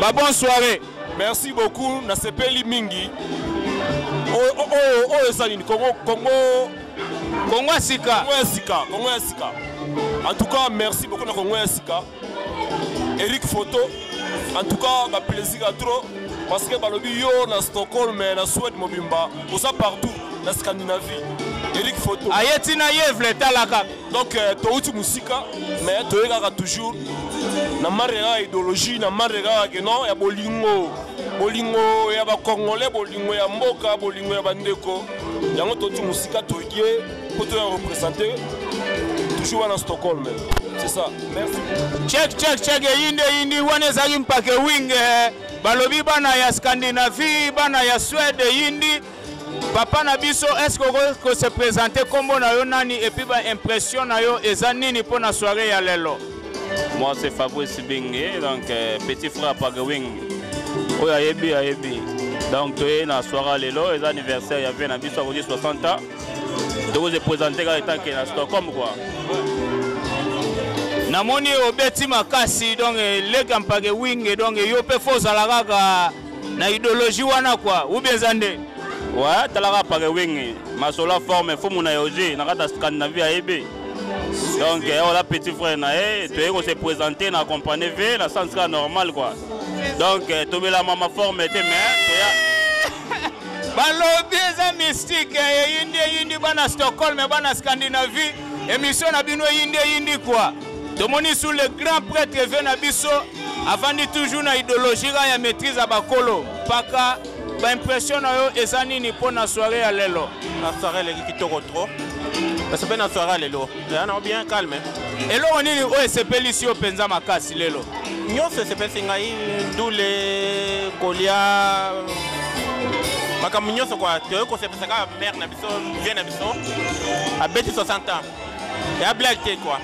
ba bonne soirée. Merci beaucoup na sepeli mingi oh eza nini Congo ya sika en tout cas merci beaucoup na Congo ya sika Eric Photo en tout cas ba plaisir à trop parce que balobi yo na Stockholm na Suède mobimba osa partout na Scandinavie Eric Photo ayeti na yevle talaka donc touti musika mais toyekaka toujours na marega idéologie na marega que non ya bolingo ya ba congolais bolingo ya mboka bolingo ya bandeko yango touti musika toyie poto ya représenter toujours à Stockholm c'est ça merci check yindi wana ezali mpake wing balobi bana ya Scandinavie bana ya Suède yindi papa na biso est-ce que se présenter kombo na yo nani et puis ba impression na yo eza nini pour na soirée ya lelo? Moi c'est Fabrice Bingue donc petit frère Pagawing oyo ayebi donc toye na soirée lelo eza anniversaire ya vie na biso a 60 ans donc je présenter ka tant que na Stockholm quoi namoni obeti makasi donc lega mpage wing donc yo pe fozala kaka na idéologie wana quoi ou bien zande ouais talaka page wing masola forme fo mona yoje na kata Scandinavie ayebi donc on a petit frère na tu se présenter na accompagner V la sens normal quoi donc tomber la maman forme te mais balobi eza mystique yindi bana Stockholm bana Scandinavie émission na bino yindi quoi tomoni sous le grand prêtre V na biso avandi toujours na idéologie ya maîtrise à bakolo paka ba impression na yo eza nini pour na soirée ya lelo la soirée le kitoko trop c'est bien na soirée lelo on bien calme eloko nini oyo sepeli si openza makasi lelo nyonso sepesi ngai ndule kolia makambo nyonso kwa toyo kosepesa kaka mère na biso vie na biso abeti 60 ans ya blague te quoi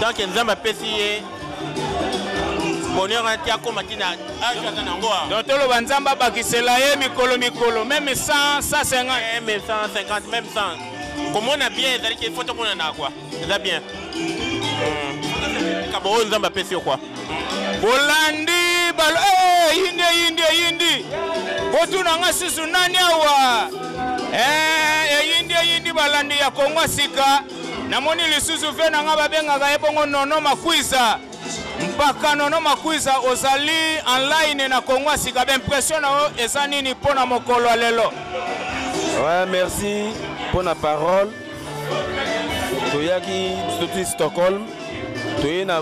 donc nzambe apesi ye bonheur ati akoma tina ajaza nango donc toloba nzambe abakisela ye mikolo même 150 même 150 même 100 komona bien ezali ke faut tomona na quoi eza bien kabo oyo nzambe apesi yo quoi bolandi balo yindi botuna nga susu nani awa yindi balandi ya Kongo sika namoni lisusu ve na nga babengaka ye bongo Nono Makwiza mpaka Nono Makwiza ozali online na Kongo sika impression na yo eza nini mpona mokolo lelo? Ouais, merci pour la parole. Toyaki surtout Stockholm. Toyena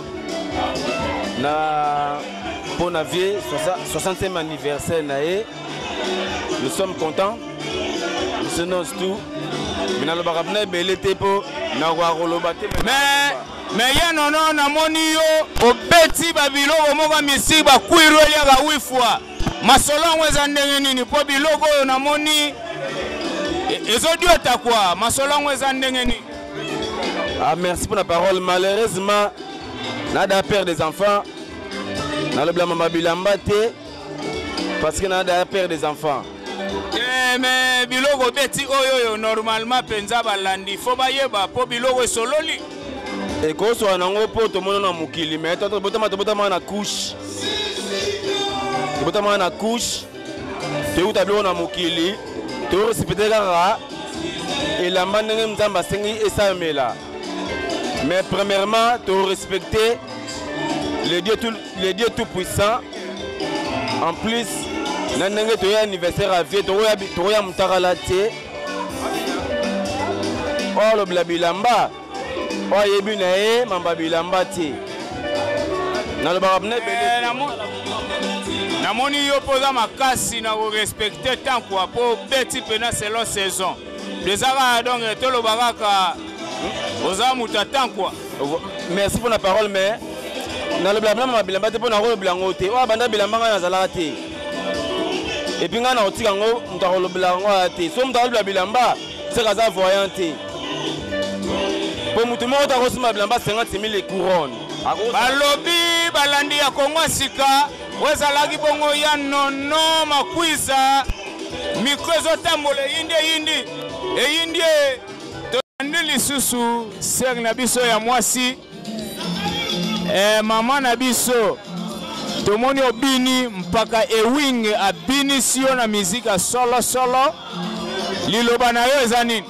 na pour la vie 60e anniversaire nae. Nous sommes contents. Nous sommes tout. Mais na le barabna belete po na warolobate mais ya nono na moni yo obeti babiloko moko misi ba kuiru ya ga wifwa masolongo eza ndenge nini po biloko yo na moni ezodiota quoi masolongo eza ndenge nini? Ah merci pour la parole. Malheureusement nada père des enfants na le blâme babilamba te parce que nada père des enfants. Mais biloko beti oyo normalement penza balandi fo bayeba po biloko sololi et ko so nango po to mono na mukili mais to botama na couche ebotama na couche teuta biloko na mokili toresepete kaka elamba ndenge nzambe asengi esamela. Mais premièrement, tu respecter les dieux tout puissants. En plus, tu as un anniversaire à vie, tu as un mutakalate. Oh, le blabilamba. Oh, yebinae, mamba bilamba ti. Na le barabne namoni yo poza makasi na respecter tant quoi pour beti pena selon saison. Les ara donc tolo baraka. Merci pour la parole, mais dans le blabla, ma bilamba te pour na rolo blanco te. Oh, banda bilamba na zala te. Et puis ngana otika ngo mtarolo blanco te. So mtarolo bilamba, c'est kaza voyant te. Pour mutu mo ta kosi ma bilamba 50 000 couronnes. Balobi balandi ya Kongo sika, wezalaki bongo ya nono makwiza. Mikrozo tambole yindi. E yindi Andeli susu ser na biso ya mwasi mama na biso tomoni obini mpaka ewing abini sio na mizika solo liloba na yo eza nini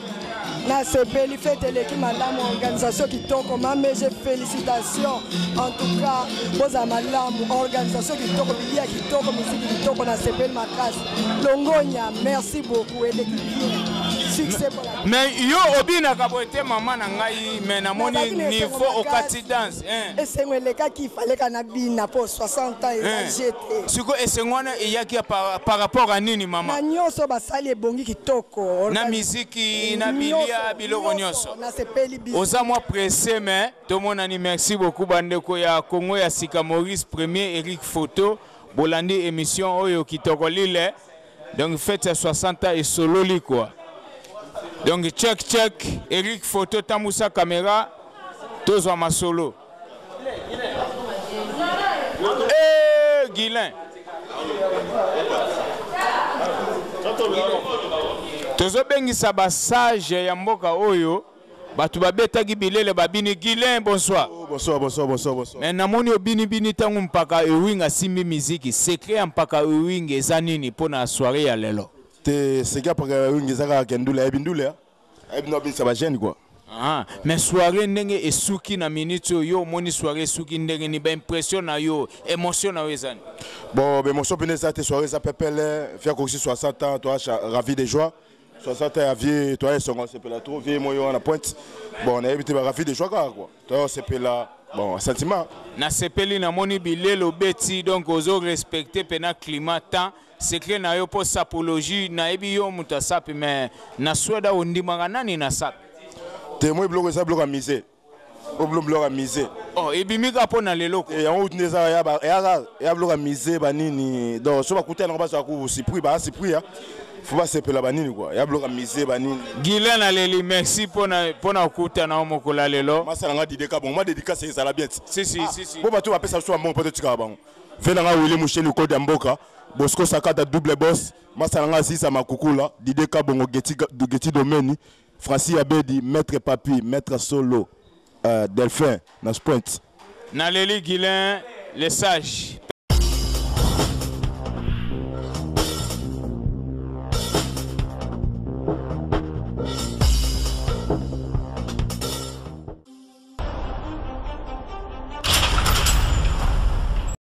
na sepeli fete leki malamu organisation kitoko mameje félicitations en tout cas boza malamu organisation kitoko bilia kitoko muziki kitoko na sepeli makasi longonya merci beaucoup eleki succès pour la mais yo obina kaboete mama na ngai mais na moni niveau okati dance esengo elekaki ifaleka na bina po 60 ans ezajete siko esengwana eyaki par rapport à nini mama na nyonso basali ebongi kitoko na miziki na bilia biloko nyonso oza mwa pressé mais tomonani merci beaucoup bandeko ya Congo ya sika Maurice Premier Eric Photo bolandi émission oyo kitoko lile donc fête 60 ans et sololi quoi. Donc check Eric Photo Tamoussa caméra tozwa masolo Guilin tozo bengisa basage ya mboka oyo batu babetaki bilele babini Guilin bonsoir. Bonsoir. Mais namoni obini tangu mpaka ewing asimbi miziki secret mpaka ewing eza nini pona soirée ya lelo. C'est gars pour ngezaka kendula ebindula ebino binsa ba jeune quoi. Ah, mais soirée ndenge esuki na minute yo moni soirée esuki ndenge ni ba impression na yo, émotion na yo ezani. Bon, émotion pene ça te soirée ça pepele, faire aussi 60 ans, toi ravi de joie. 60 ans à vie, toi son c'est pela trop vieux moi on a pointe. Bon, on a évité ravi de joie quoi. Toi c'est pela bon, sentiment. Na sepeli na moni bilelo beti donc ozo respecter pena climat temps. Secret na yo po sapologie na ebi yo muta sapi mais na sweda ondimanga nani na sapi te moi bloco ça bloco à miser au bloco à miser oh ebimika po na lelo et on utineza ya bloco à miser banini donc so ba kuta na ba so ku sipri ba sipri ya faut pas sepela banini quoi ya bloco à miser banini Guilin na leli merci pona kuta na omokola lelo masala nga dideka bon moi dédicace ça la bien si bon ba to ba pesa so mon pote tika bango vena nga wili musheni code ya mboka Bosco Sakata double boss, Masalanga Sisa Makukula, Dide Kabongo Geti Domeni, Francis Abedi, Maître Papi, Maître Solo, Delphin, Nas Point. Naleli Guilin, les sages.